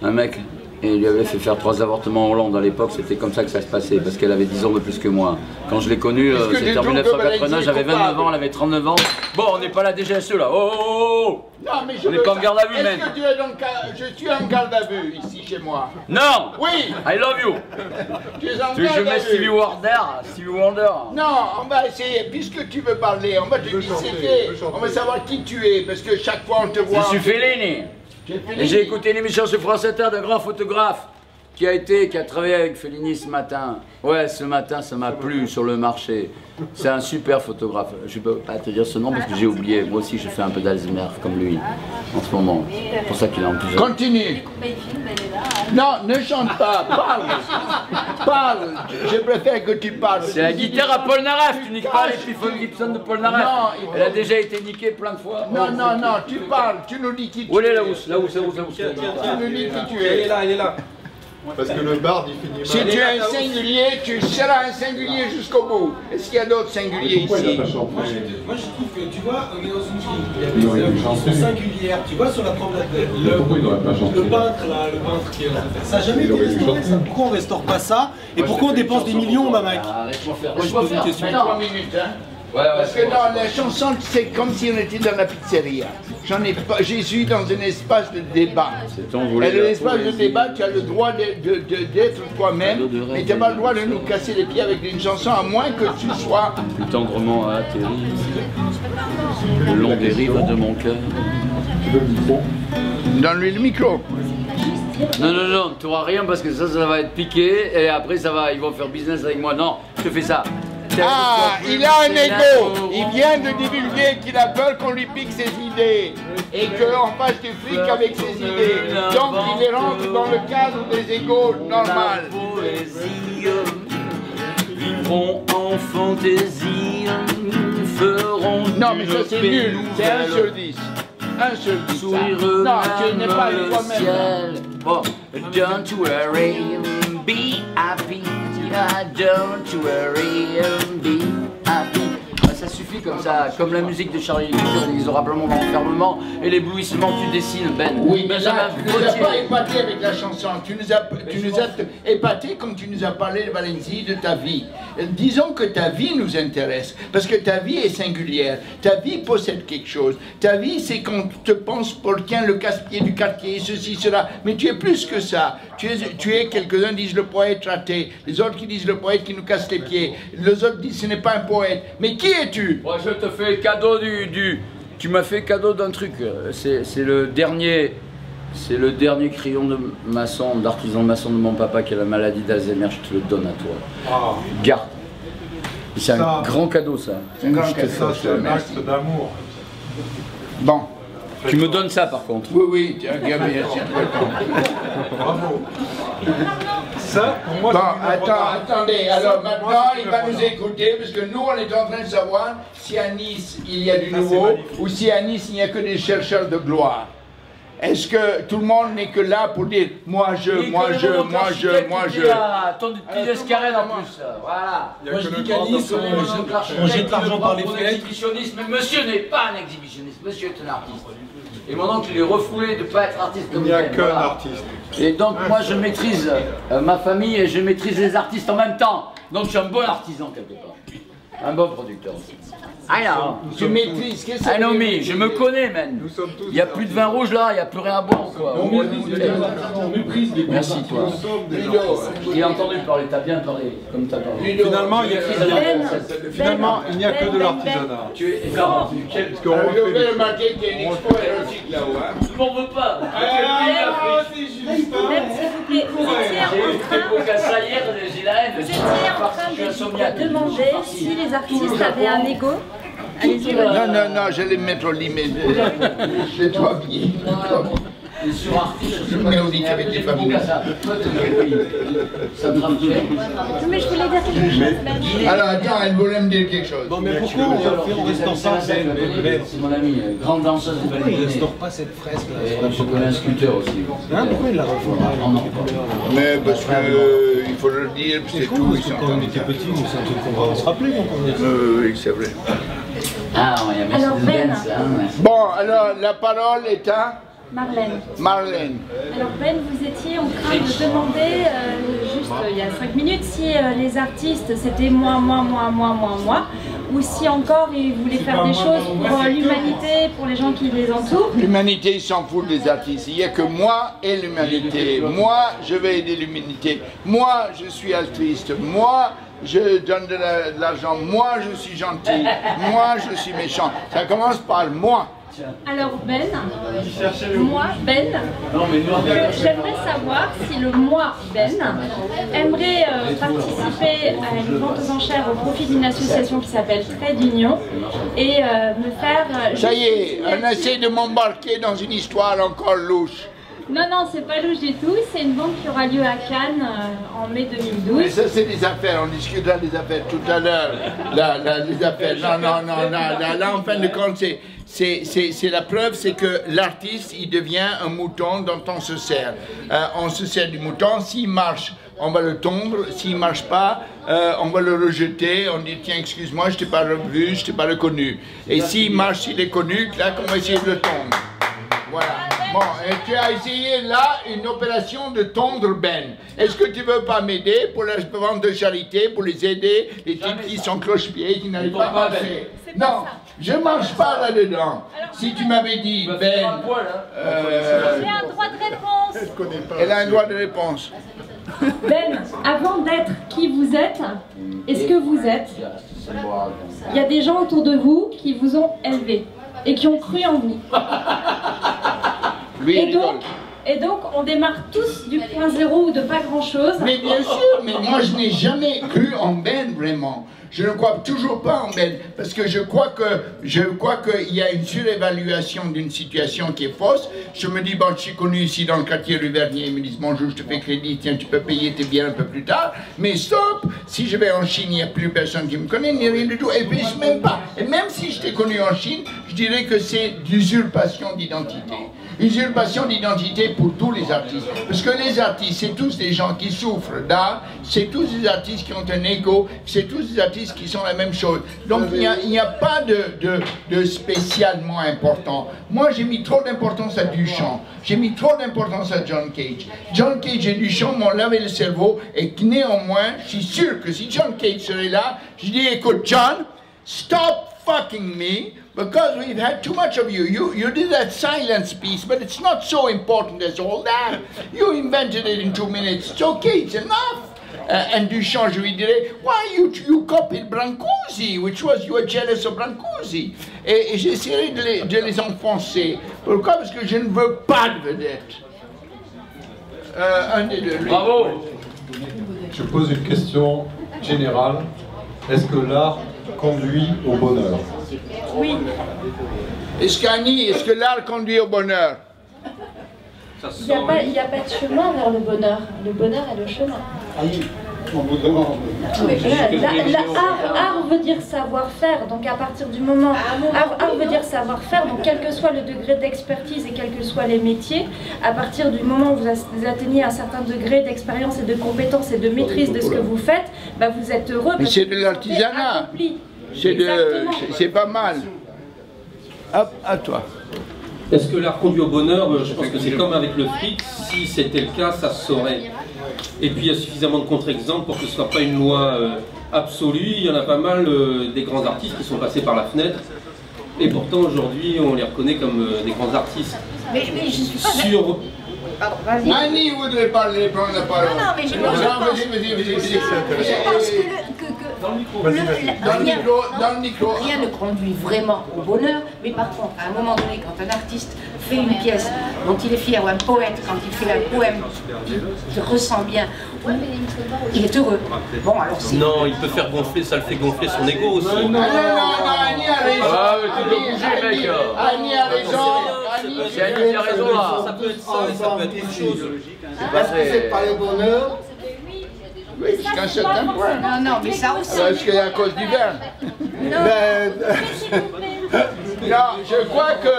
Un mec, et il lui avait fait faire 3 avortements en Hollande à l'époque, c'était comme ça que ça se passait, parce qu'elle avait 10 ans de plus que moi. Quand je l'ai connue, c'était en 1989, j'avais 29 ans, elle avait 39 ans. Bon, on n'est pas la DGSE là, oh. Non, mais on n'est pas en garde à vue même. Est-ce que tu es donc... Je suis en garde à vue ici chez moi. Non. Oui. I love you. Tu es en garde à vue. Je mets Stevie Wonder. Non, on va essayer, puisque tu veux parler, on va te disséquer. On va savoir qui tu es, parce que chaque fois on te voit... Je suis Fellini. Et j'ai écouté une émission sur France Inter d'un grand photographe qui a travaillé avec Fellini ce matin. Ouais, ce matin, ça m'a plu sur le marché. C'est un super photographe. Je ne peux pas te dire ce nom parce que j'ai oublié. Moi aussi, je fais un peu d'Alzheimer comme lui en ce moment. C'est pour ça qu'il est en plus jeune. Continue. Non, ne chante pas. Parle. Parle. Je préfère que tu parles. C'est la guitare à Paul Naref. Tu niques pas l'Epiphone Gibson de Paul Naref. Non, elle a déjà été niquée plein de fois. Non, non, non. Tu parles. Tu nous dis qui tu es. Où est la housse? La housse. Tu nous dis qui tu es. Elle est là. Parce que le barde, il finit mal. Si tu es un singulier, tu seras un singulier jusqu'au bout. Est-ce qu'il y a d'autres singuliers ici? Moi, je trouve que, tu vois, on est dans une ville, qui sont singulières. Tu vois, sur la promenade, le peintre, là, le peintre qui est là. Ça n'a jamais été restauré, ça. Pourquoi on restaure pas ça? Et pourquoi on dépense des millions, ma mec? Moi, je pose une question. 3 minutes, hein. Parce que dans la chanson, c'est comme si on était dans la pizzeria. Je suis dans un espace de débat. Et dans l'espace de débat, tu as le droit d'être toi-même, mais tu n'as pas le droit de nous casser les pieds avec une chanson, à moins que tu sois... Plus tendrement atterri, le long des rives de mon cœur. Donne-lui le micro. Non, non, non, tu n'auras rien parce que ça va être piqué et après ils vont faire business avec moi. Non, je te fais ça. Ah, il a un ego. Il vient de divulguer qu'il a peur qu'on lui pique ses idées et qu'on fasse du fric avec ses idées. Donc il rentre dans le cadre des égos normal. Vivront en fantaisie, feront. Non, mais ça c'est nul. C'est 1 sur 10. 1 sur 10. Non, tu n'es pas toi-même. Bon, don't worry, be happy. Don't worry, be happy. Ça suffit comme ça, comme la musique de Charlie Culture, l'inexorablement dans l'enfermement et l'éblouissement que tu dessines, Ben. Oui, mais là, tu nous as pas épaté avec la chanson, tu nous as épaté quand tu nous as parlé de Valenzi, de ta vie. Disons que ta vie nous intéresse, parce que ta vie est singulière, ta vie possède quelque chose. Ta vie, c'est qu'on te pense pour le casse-pied du quartier, ceci, cela, mais tu es plus que ça. Tu es quelques-uns disent le poète raté, les autres qui disent le poète qui nous casse les pieds, les autres disent ce n'est pas un poète. Mais qui es-tu? vu. Moi, je te fais cadeau tu m'as fait cadeau d'un truc. C'est le dernier crayon de maçon, d'artisan maçon de mon papa qui a la maladie d'Alzheimer. Je te le donne à toi. Ah. Garde. C'est un grand cadeau, ça. C'est un grand cadeau, c'est un acte d'amour. Bon. Tu me donnes ça, par contre. Oui, oui, tiens, Gabriel, bravo. Ça, pour moi, bon, attendez, alors maintenant, il va nous écouter, parce que nous, on est en train de savoir si à Nice, il y a du nouveau, ou si à Nice, il n'y a que des chercheurs de gloire. Est-ce que tout le monde n'est que là pour dire moi je. Ton petit escarène en plus. Voilà. Moi je dis qu'à Nice, on jette l'argent par les fenêtres. Mais monsieur n'est pas un exhibitionniste, monsieur est un artiste. Et mon oncle il est refoulé de ne pas être artiste comme il n'y a qu'un artiste. Et donc moi je maîtrise ma famille et je maîtrise les artistes en même temps. Donc je suis un bon artisan quelque part. Un bon producteur aussi. Alors, tu maîtrises, qu'est-ce que c'est? I know me, je me connais, man. Il n'y a plus de vin rouge là, il n'y a plus rien à boire, quoi. On méprise les merci, toi. Il a entendu parler, t'as bien parlé, comme t'as parlé. Finalement, il n'y a que de l'artisanat. Tu es énorme. Parce qu'on fait remarquer qu'il y a une expo érotique là-haut. Je m'en veux pas. S'il vous plaît, vous étiez en train de demander si les artistes avaient un ego. Non, j'allais me mettre au lit, mais je dois habiller. Je me mets au lit avec des familles. Mais je voulais dire quelque chose. Alors attends, elle voulait me dire quelque chose. Bon, mais pourquoi on restaure pas c'est mon ami, grande danseuse de ballet. On restaure pas cette fresque là. Je connais un sculpteur aussi. Pourquoi il la refait pas? Mais parce que il faut le dire, c'est tout. Quand on était petits, c'est un truc qu'on va se rappeler quand on est. Oui, c'est vrai. Ah, il y a Mercedes-Benz. Bon, alors la parole est à Marlène. Alors Ben, vous étiez en train de demander, juste il y a 5 minutes, si les artistes c'était moi, ou si encore ils voulaient faire des choses pour l'humanité, pour les gens qui les entourent. L'humanité s'en fout des artistes, il n'y a que moi et l'humanité. Moi, je vais aider l'humanité. Moi, je suis altruiste. Moi, je donne de l'argent. Moi, je suis gentil. Moi, je suis méchant. Ça commence par moi. Alors Ben, j'aimerais savoir si le moi Ben aimerait participer à une vente aux enchères au profit d'une association qui s'appelle Trait d'Union et me faire... Ça y est, on essaie de m'embarquer dans une histoire encore louche. Non, c'est pas louche du tout, c'est une vente qui aura lieu à Cannes en mai 2012. Mais ça c'est des affaires, on discutera des affaires tout à l'heure. Les affaires, non, là en fin de compte c'est la preuve, c'est que l'artiste il devient un mouton dont on se sert. On se sert du mouton, s'il marche, on va le tondre, s'il ne marche pas, on va le rejeter, on dit tiens excuse-moi, je t'ai pas revu, je t'ai pas reconnu. Et s'il marche, s'il est connu, là on va essayer de le tondre. Voilà. Bon, et tu as essayé là une opération de tondre Ben. Est-ce que tu veux pas m'aider pour la vente de charité, pour les aider, les types qui sont cloche-pieds, qui n'arrivent pas à marcher? Non, je ne marche pas là-dedans. Si tu m'avais dit Ben... J'ai un droit de réponse. Elle a un droit de réponse. Ben, avant d'être qui vous êtes, est-ce que vous êtes? Il y a des gens autour de vous qui vous ont élevé et qui ont cru en vous. Et donc, on démarre tous du point zéro ou de pas grand-chose. Mais bien sûr, mais moi je n'ai jamais cru en Ben vraiment. Je ne crois toujours pas en Ben, parce que je crois qu'il y a une surévaluation d'une situation qui est fausse. Je me dis, bon, je suis connu ici dans le quartier rue Vernier, ils me disent, bonjour, je te fais crédit, tiens, tu peux payer tes biens un peu plus tard. Mais stop, si je vais en Chine, il n'y a plus personne qui me connaît, ni rien du tout. Et puis, même pas. Et même si je t'ai connu en Chine, je dirais que c'est d'usurpation d'identité. Usurpation d'identité pour tous les artistes. Parce que les artistes, c'est tous des gens qui souffrent d'art, c'est tous des artistes qui ont un ego, c'est tous des artistes qui sont la même chose. Donc il n'y a pas de spécialement important. Moi j'ai mis trop d'importance à Duchamp, j'ai mis trop d'importance à John Cage. John Cage et Duchamp m'ont lavé le cerveau et néanmoins, je suis sûr que si John Cage serait là, je dis écoute John, stop fucking me, because we've had too much of you. You did that silence piece, but it's not so important as all that. You invented it in 2 minutes. It's okay, it's enough. un Duchamp, je lui dirais, why you copied Brancusi, which was you were jealous of Brancusi. Et j'essaierai de les enfoncer. Pourquoi? Parce que je ne veux pas de vedette. Un des deux. Bravo. Je pose une question générale. Est-ce que l'art conduit au bonheur? Oui. Est-ce que l'art conduit au bonheur? Il n'y a pas de chemin vers le bonheur. Le bonheur est le chemin. Art veut dire savoir-faire, donc à partir du moment... Art veut dire savoir-faire, donc quel que soit le degré d'expertise et quels que soient les métiers, à partir du moment où vous atteignez un certain degré d'expérience et de compétence et de maîtrise de ce que vous faites, bah vous êtes heureux. Mais c'est de l'artisanat. C'est pas mal. Hop, à toi. Est-ce que l'art conduit au bonheur? Je pense que c'est comme avec le fric, si c'était le cas, ça se saurait. Et puis il y a suffisamment de contre-exemples pour que ce ne soit pas une loi absolue. Il y en a pas mal des grands artistes qui sont passés par la fenêtre. Et pourtant aujourd'hui on les reconnaît comme des grands artistes. Mais je suis pas... Sur... Pardon, vas-y. Annie voudrait parler, prendre la parole. Non, mais je pense que dans le micro. Rien ne conduit vraiment au bonheur, mais par contre, à un moment donné, quand un artiste fait une pièce dont il est fier, ou un poète, quand il fait un poème qui ressent bien, il est heureux. Bon, alors c'est... Non, il peut faire gonfler, ça le fait gonfler son ego aussi. Non, Annie a raison. Ah, mais tu dois bouger, mec. Annie a raison. C'est Annie qui a raison, là. Ça peut être ça, mais ça peut être autre chose. Est-ce que c'est pas le bonheur? Oui, jusqu'à un certain point. Non, mais ça aussi. Alors, est-ce qu'il y a à cause du vin? Non, je crois que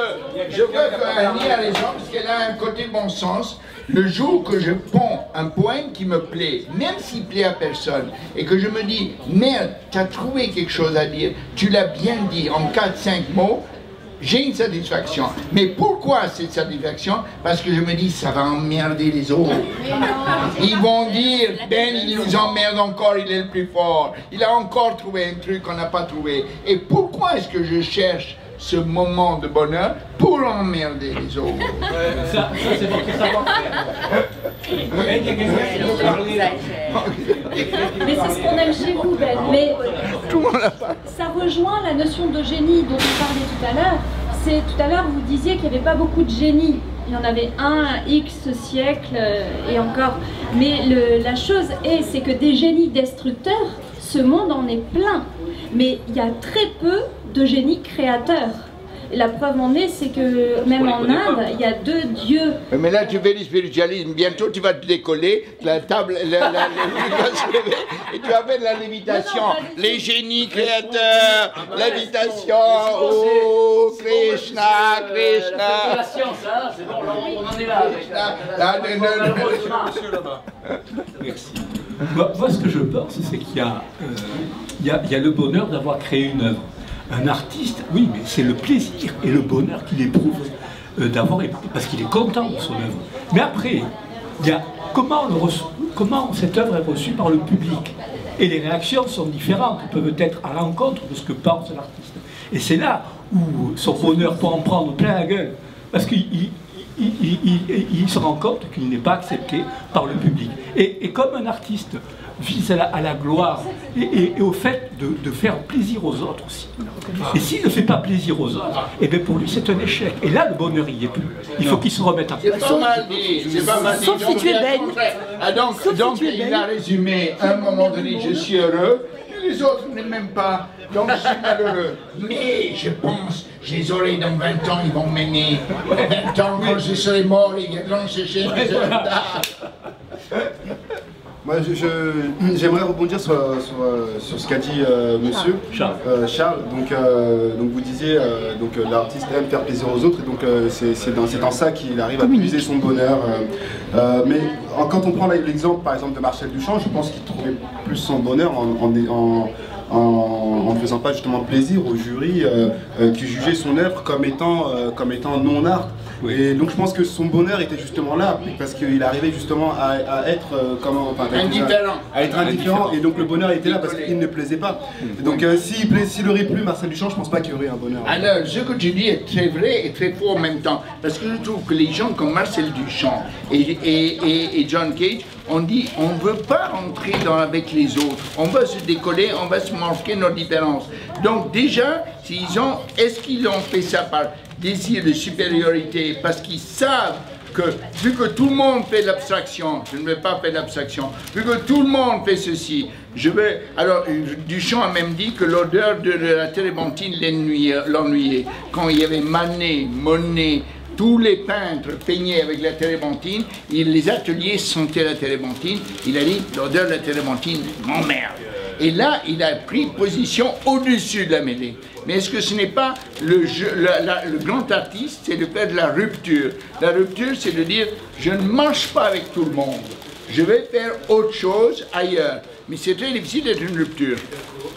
Annie a raison, parce qu'elle a un côté bon sens. Le jour que je ponds un poème qui me plaît, même s'il plaît à personne, et que je me dis, merde, tu as trouvé quelque chose à dire, tu l'as bien dit en 4-5 mots, j'ai une satisfaction. Mais pourquoi cette satisfaction? Parce que je me dis, ça va emmerder les autres. Ils vont dire, Ben, il nous emmerde encore, il est le plus fort. Il a encore trouvé un truc qu'on n'a pas trouvé. Et pourquoi est-ce que je cherche ce moment de bonheur? Pour emmerder les autres. Ça c'est votre savoir-faire. Mais c'est ce qu'on aime chez vous, Ben. Mais ça rejoint la notion de génie dont on parlait tout à l'heure. C'est tout à l'heure vous disiez qu'il n'y avait pas beaucoup de génie. Il y en avait un X siècle et encore. Mais la chose c'est que des génies destructeurs, ce monde en est plein. Mais il y a très peu de génies créateurs. Et la preuve en est, c'est que même en Inde, il y a 2 dieux. Mais là, tu fais du spiritualisme. Bientôt, tu vas te décoller, la table, va se lever, et tu vas faire de la lévitation. Les génies créateurs, lévitation, oh, Krishna, Krishna. C'est la science, hein, c'est bon, on en est là. Monsieur là-bas. Merci. Moi, ce que je pense, c'est qu'il y a le bonheur d'avoir créé une œuvre. Un artiste, oui, mais c'est le plaisir et le bonheur qu'il éprouve parce qu'il est content de son œuvre. Mais après, il y a comment cette œuvre est reçue par le public. Et les réactions sont différentes, peuvent être à l'encontre de ce que pense l'artiste. Et c'est là où son bonheur peut en prendre plein la gueule. Parce qu'il se rend compte qu'il n'est pas accepté par le public. Et comme un artiste vise à la gloire et au fait de faire plaisir aux autres aussi. Et s'il ne fait pas plaisir aux autres, et bien pour lui c'est un échec. Et là le bonheur il n'y est plus. Il faut qu'il se remette en place. C'est pas mal dit, c'est pas mal dit. Sauf si tu es Ben. Donc il a résumé, à un moment donné, je suis heureux, et les autres ne m'aiment pas, donc je suis malheureux. Mais je pense, je les aurai dans 20 ans, ils vont m'aimer. 20 ans, quand je serai mort, ils viendront chercher mes œuvres d'art. Moi, j'aimerais rebondir sur ce qu'a dit monsieur Charles. Donc vous disiez l'artiste aime faire plaisir aux autres, et donc c'est dans ça qu'il arrive à puiser son bonheur. Mais quand on prend l'exemple par exemple de Marcel Duchamp, je pense qu'il trouvait plus son bonheur en ne faisant pas justement plaisir au jury qui jugeait son œuvre comme étant non art. Et donc je pense que son bonheur était justement là, parce qu'il arrivait justement à être indifférent, et donc le bonheur était là parce qu'il ne plaisait pas. Donc s'il aurait plu Marcel Duchamp, je pense pas qu'il y aurait un bonheur. Alors ce que tu dis est très vrai et très faux en même temps, parce que je trouve que les gens comme Marcel Duchamp et John Cage, on dit on ne veut pas rentrer avec les autres, on va se décoller, on va se marquer nos différences. Donc déjà, est-ce qu'ils ont fait ça par désir de supériorité, parce qu'ils savent que, vu que tout le monde fait l'abstraction, je ne vais pas faire l'abstraction, vu que tout le monde fait ceci, alors Duchamp a même dit que l'odeur de la térébenthine l'ennuyait. Quand il y avait Manet, Monet, tous les peintres peignaient avec la térébenthine, les ateliers sentaient la térébenthine, il a dit l'odeur de la térébenthine m'emmerde. Et là, il a pris position au-dessus de la mêlée. Mais est-ce que ce n'est pas le grand artiste, c'est de faire de la rupture. La rupture, c'est de dire, je ne marche pas avec tout le monde. Je vais faire autre chose ailleurs. Mais c'est très difficile d'être une rupture.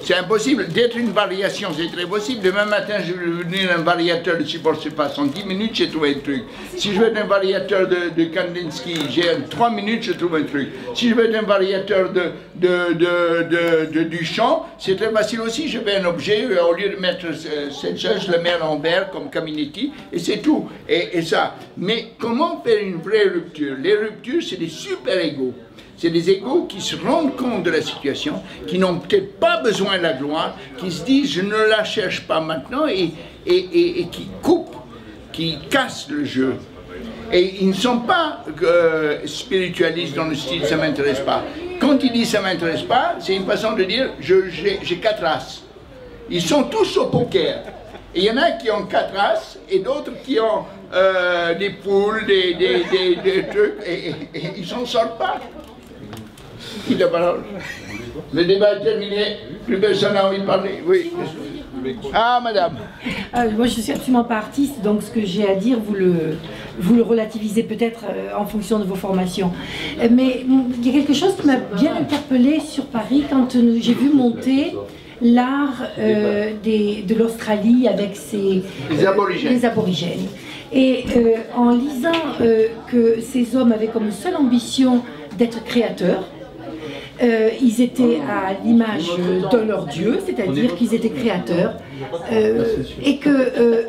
C'est impossible. D'être une variation, c'est très possible. Demain matin, je vais devenir un variateur de support surface. En 10 minutes, j'ai trouvé un truc. Si je veux être un variateur de Kandinsky, j'ai 3 minutes, je trouve un truc. Si je veux être un variateur de Duchamp, c'est très facile aussi. Je fais un objet, au lieu de mettre cette chose, je le mets en verre comme Caminetti, et c'est tout. Et ça. Mais comment faire une vraie rupture? Les ruptures, c'est des super-égos. C'est des égos qui se rendent compte de la situation, qui n'ont peut-être pas besoin de la gloire, qui se disent je ne la cherche pas maintenant et qui coupent, qui cassent le jeu. Et ils ne sont pas spiritualistes dans le style ça ne m'intéresse pas. Quand ils disent ça ne m'intéresse pas, c'est une façon de dire j'ai 4 as. Ils sont tous au poker. Et il y en a qui ont 4 as et d'autres qui ont des poules, des trucs, et ils s'en sortent pas. Qui la parole? Le débat est terminé, plus personne n'a envie de parler. Oui. Ah, madame. Moi, je ne suis absolument pas artiste, donc ce que j'ai à dire, vous le relativisez peut-être en fonction de vos formations. Mais il y a quelque chose qui m'a bien interpellée sur Paris quand j'ai vu monter l'art de l'Australie avec les aborigènes. Et en lisant que ces hommes avaient comme seule ambition d'être créateurs, ils étaient à l'image de leur dieu, c'est-à-dire qu'ils étaient créateurs, et que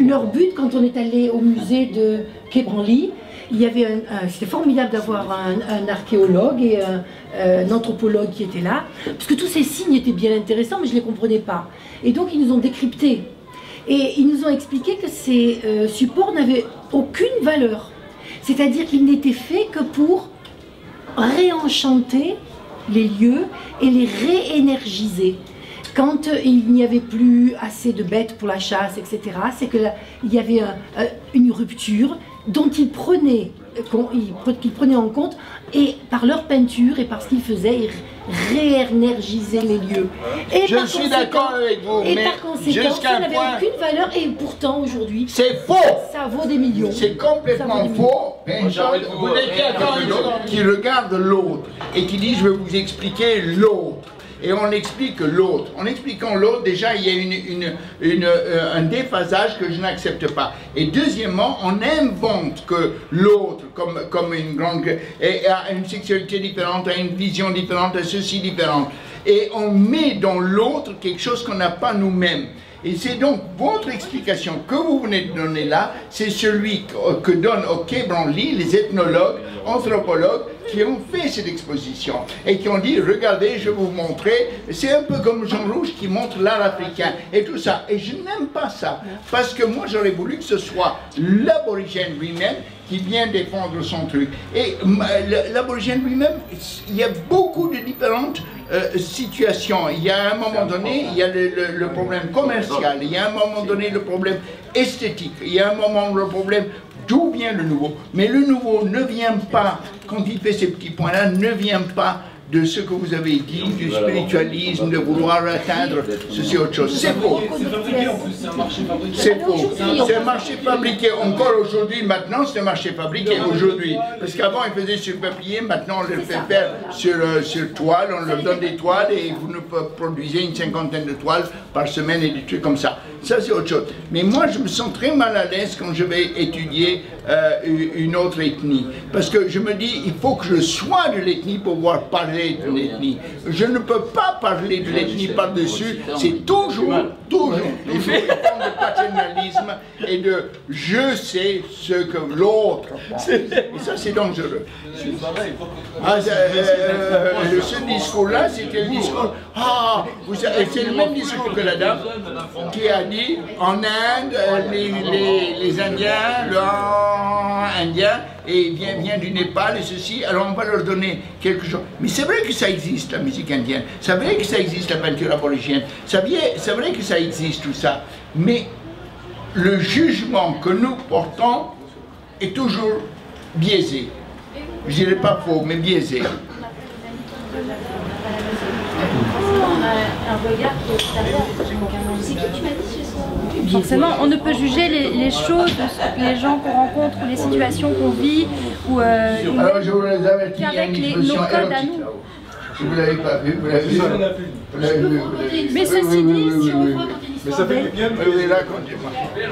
leur but, quand on est allé au musée de Quai Branly, il y avait c'était formidable d'avoir un archéologue et un anthropologue qui étaient là, parce que tous ces signes étaient bien intéressants, mais je ne les comprenais pas. Et donc ils nous ont décryptés. Et ils nous ont expliqué que ces supports n'avaient aucune valeur. C'est-à-dire qu'ils n'étaient faits que pour réenchanter les lieux et les réénergiser. Quand il n'y avait plus assez de bêtes pour la chasse, etc., c'est qu'il y avait une rupture dont ils prenaient en compte, et par leur peinture et par ce qu'ils faisaient, ils réénergisaient les lieux. Et je suis d'accord avec vous, et mais par conséquent, ça n'avait aucune valeur, et pourtant aujourd'hui, c'est faux. Ça vaut des millions. C'est complètement faux. Vous n'êtes quelqu'un qui regarde l'autre et qui dit je vais vous expliquer l'autre. Et on explique l'autre. En expliquant l'autre, déjà, il y a un déphasage que je n'accepte pas. Et deuxièmement, on invente que l'autre, comme une grande... a une sexualité différente, a une vision différente, a ceci différente. Et on met dans l'autre quelque chose qu'on n'a pas nous-mêmes. Et c'est donc votre explication que vous venez de donner là, c'est celui que donnent au Quai Branly les ethnologues, anthropologues qui ont fait cette exposition et qui ont dit regardez, je vais vous montrer. C'est un peu comme Jean Rouge qui montre l'art africain et tout ça. Et je n'aime pas ça parce que moi j'aurais voulu que ce soit l'aborigène lui-même qui vient défendre son truc. Et l'aborigène lui-même, il y a beaucoup de différentes situations. Il y a à un moment donné, il y a le problème commercial, il y a à un moment donné le problème esthétique, il y a un moment le problème d'où vient le nouveau. Mais le nouveau ne vient pas, quand il fait ces petits points-là, ne vient pas de ce que vous avez dit, du spiritualisme, de vouloir atteindre ceci autre chose. C'est faux. C'est faux. C'est un marché fabriqué. Encore aujourd'hui, maintenant, c'est un marché fabriqué aujourd'hui. Parce qu'avant, ils faisaient sur papier, maintenant, on le fait faire sur toile, on leur donne des toiles et vous ne produisez une cinquantaine de toiles par semaine et des trucs comme ça. Ça, c'est autre chose. Mais moi, je me sens très mal à l'aise quand je vais étudier une autre ethnie. Parce que je me dis, il faut que je sois de l'ethnie pour pouvoir parler de l'ethnie. Je ne peux pas parler de l'ethnie par-dessus. C'est toujours une forme de paternalisme et de je sais ce que l'autre. Et ça, c'est dangereux. Ce discours-là, c'était le discours. C'est le même discours que la dame qui a dit en Inde, les Indiens, Indien et vient du Népal et ceci, alors on va leur donner quelque chose. Mais c'est vrai que ça existe, la musique indienne, c'est vrai que ça existe, la peinture aborigène, c'est vrai que ça existe tout ça, mais le jugement que nous portons est toujours biaisé. Je dirais pas faux, mais biaisé. Forcément, on ne peut juger les choses, les gens qu'on rencontre, ou les situations qu'on vit, ou alors je vous les avertis, qu'avec nos codes à nous. Vous ne l'avez pas vu, vous l'avez vu. Mais ceci dit, si on veut mais ça fait bien.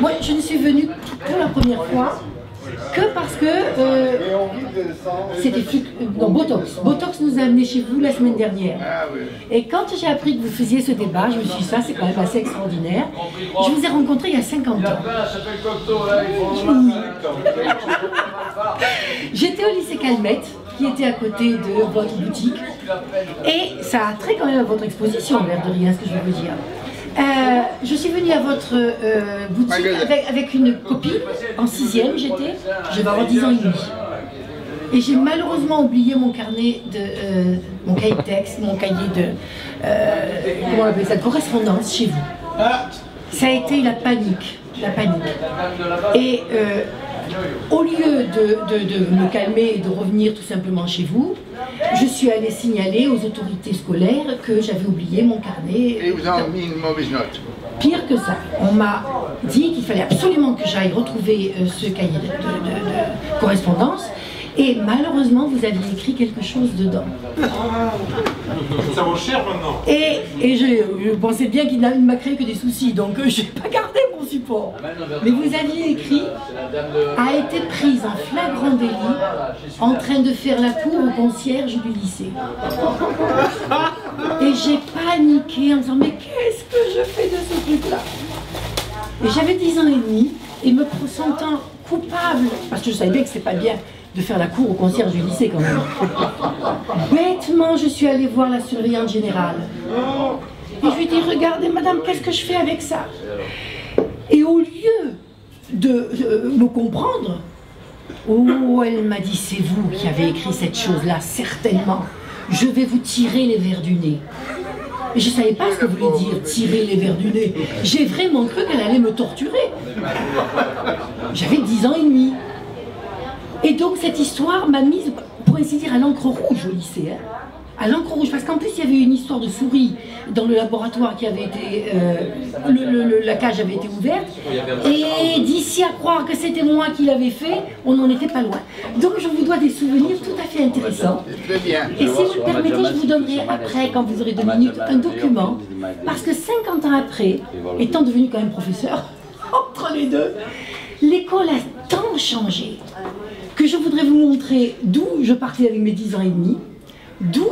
Moi, je ne suis venue pour la première fois que parce que c'était Botox. Botox nous a amenés chez vous la semaine dernière. Et quand j'ai appris que vous faisiez ce débat, je me suis dit, ça c'est quand même assez extraordinaire. Je vous ai rencontré il y a 50 ans. J'étais au lycée Calmette, qui était à côté de votre boutique. Et ça a trait quand même à votre exposition, l'air de rien, ce que je veux vous dire. Je suis venue à votre boutique avec une copine, en 6e j'étais, je vais avoir 10 ans et demi. Et j'ai malheureusement oublié mon carnet de, mon cahier de texte, mon cahier de, comment on appelle ça, de correspondance chez vous. Ça a été la panique, Et au lieu de me calmer et de revenir tout simplement chez vous, je suis allée signaler aux autorités scolaires que j'avais oublié mon carnet. Et vous avez mis une mauvaise note. Pire que ça, on m'a dit qu'il fallait absolument que j'aille retrouver ce cahier de correspondance. Et malheureusement, vous aviez écrit quelque chose dedans. Ça vaut cher maintenant. Et je pensais bien qu'il ne m'a créé que des soucis, donc je n'ai pas gardé mon support. Mais vous aviez écrit « a été prise en flagrant délit en train de faire la cour au concierge du lycée ». Et j'ai paniqué en me disant « mais qu'est-ce que je fais de ce truc-là » Et j'avais 10 ans et demi, et me sentant coupable, parce que je savais bien que c'était pas bien de faire la cour au concierge du lycée quand même. Bêtement, je suis allée voir la surveillante générale. Et je lui ai dit, regardez madame, qu'est-ce que je fais avec ça? Et au lieu de me comprendre, oh, elle m'a dit, c'est vous qui avez écrit cette chose-là, certainement. Je vais vous tirer les vers du nez. Et je ne savais pas ce que voulait dire, tirer les vers du nez. J'ai vraiment cru qu'elle allait me torturer. J'avais 10 ans et demi. Et donc cette histoire m'a mise, pour ainsi dire, à l'encre rouge au lycée. Hein. À l'encre rouge, parce qu'en plus il y avait une histoire de souris dans le laboratoire qui avait été... la cage avait été ouverte. Et d'ici à croire que c'était moi qui l'avais fait, on n'en était pas loin. Donc je vous dois des souvenirs tout à fait intéressants. Très bien. Et si vous le permettez, je vous donnerai après, quand vous aurez 2 minutes, un document. Parce que 50 ans après, étant devenu quand même professeur, entre les deux, l'école a tant changé que je voudrais vous montrer d'où je partais avec mes 10 ans et demi,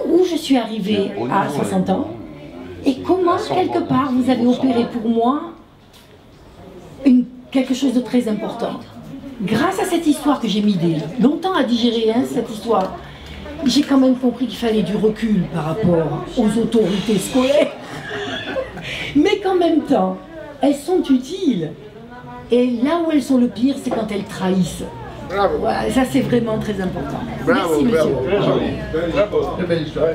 où je suis arrivée à 60 ans, et comment, quelque part, vous avez opéré pour moi quelque chose de très important. Grâce à cette histoire que j'ai mis longtemps à digérer, hein, cette histoire, j'ai quand même compris qu'il fallait du recul par rapport aux autorités scolaires, mais qu'en même temps, elles sont utiles. Et là où elles sont le pire, c'est quand elles trahissent. Bravo. Voilà, ça c'est vraiment très important. Bravo, merci monsieur. Bravo. Bravo. Belle histoire.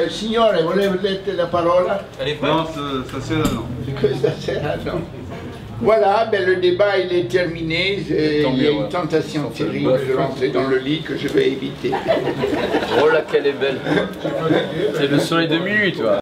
Signore, volevo leggere la parola? Non, stasera no. Questa sera no. Voilà, ben, le débat il est terminé. Il y a une tentation terrible Ouais. de rentrer dans le lit que je vais éviter. Oh là, qu'elle est belle. C'est le soleil de minuit, toi.